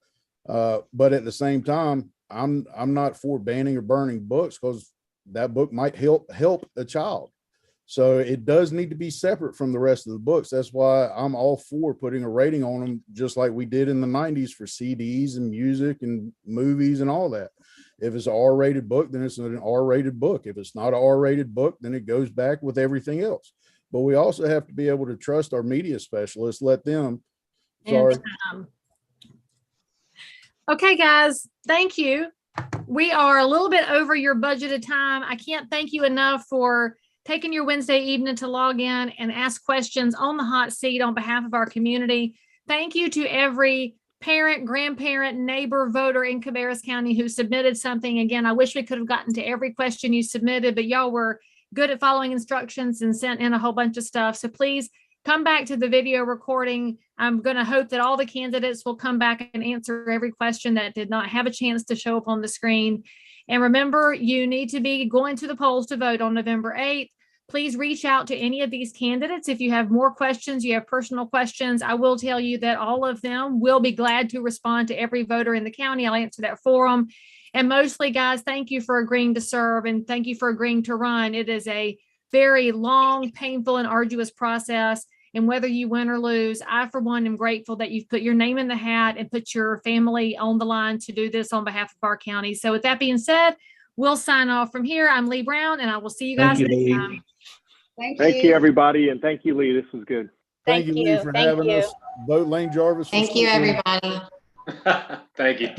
But at the same time, I'm not for banning or burning books because that book might help a child. So it does need to be separate from the rest of the books. That's why I'm all for putting a rating on them, just like we did in the 90s for CDs and music and movies and all that. If it's an R-rated book, then it's an R-rated book. If it's not an R-rated book, then it goes back with everything else. But we also have to be able to trust our media specialists, let them. Sorry. Okay, guys, thank you. We are a little bit over your budgeted time. I can't thank you enough for taking your Wednesday evening to log in and ask questions on the hot seat on behalf of our community. Thank you to every parent, grandparent, neighbor, voter in Cabarrus County who submitted something. Again, I wish we could have gotten to every question you submitted, but y'all were good at following instructions and sent in a whole bunch of stuff. So please come back to the video recording. I'm going to hope that all the candidates will come back and answer every question that did not have a chance to show up on the screen. And remember, you need to be going to the polls to vote on November 8th. Please reach out to any of these candidates. If you have more questions, you have personal questions, I will tell you that all of them will be glad to respond to every voter in the county. I'll answer that for them. And mostly, guys, thank you for agreeing to serve and thank you for agreeing to run. It is a very long, painful, and arduous process. And whether you win or lose, I, for one, am grateful that you've put your name in the hat and put your family on the line to do this on behalf of our county. So with that being said, we'll sign off from here. I'm Lee Brown, and I will see you guys next time. Thank you, everybody. And thank you, Lee. This was good. Thank you, Lee, for having us. Vote Lane Jarvis. Thank you, everybody. Thank you.